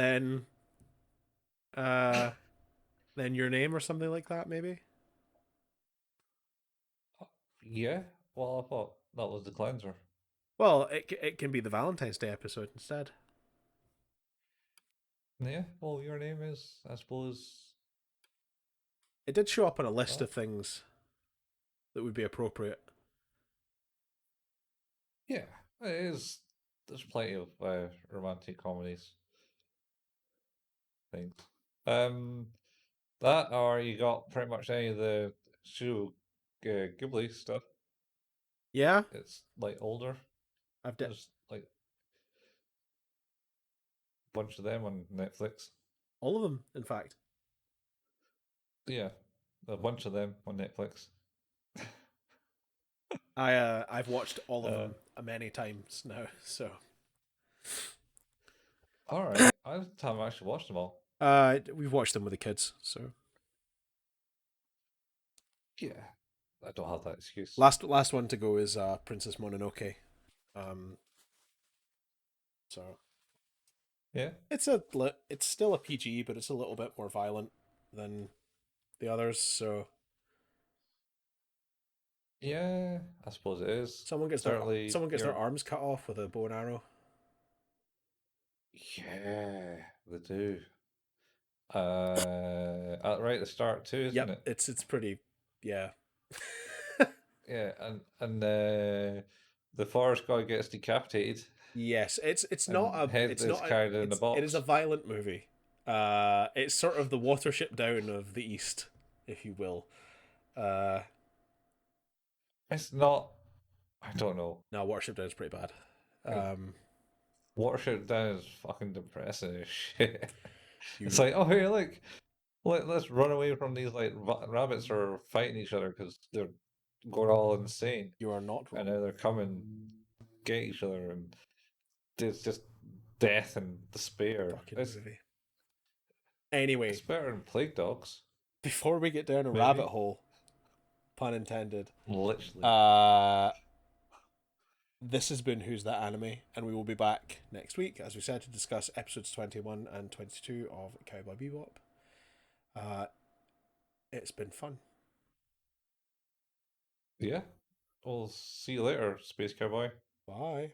then Your Name or something like that, maybe? yeah. Well, I thought that was the cleanser. Well, it can be the Valentine's Day episode instead. Yeah. Well, Your Name is, I suppose. It did show up on a list Oh. of things that would be appropriate. Yeah, it is. There's plenty of romantic comedies. Things. That or you got pretty much any of the Studio Ghibli stuff. Yeah, It's like older. I've There's like a bunch of them on Netflix. all of them, in fact. Yeah, a bunch of them on Netflix. I've watched all of Uh, them many times now. So All right, I haven't actually watched them all. we've watched them with the kids. So Yeah, I don't have that excuse. last one to go is Princess Mononoke. So Yeah, it's still a PG, but it's a little bit more violent than the others. So yeah, I suppose it is. someone gets Certainly, their arms cut off with a bow and arrow. Yeah, they do. Right at the start too, isn't Yep, it? it's pretty. Yeah. Yeah, and the forest guy gets decapitated. Yes, it's And not a head it's is not a, carried in a it is box. a violent movie. It's sort of the Watership Down of the East, if you will. It's not. I don't know. No, Watership Down is pretty bad. Watership Down is fucking depressing as shit. You- It's like, oh here, like, let's run away from these like rabbits are fighting each other because they're going all insane, You are not and wrong. now they're coming get each other, and it's just death and despair. Fucking It's, movie. Anyway, it's better than Plague Dogs, before we get down a Maybe. rabbit hole, pun intended. literally. This has been Who's That Anime, and we will be back next week, as we said, to discuss episodes 21 and 22 of Cowboy Bebop. It's been fun. Yeah. We'll see you later, Space Cowboy. Bye.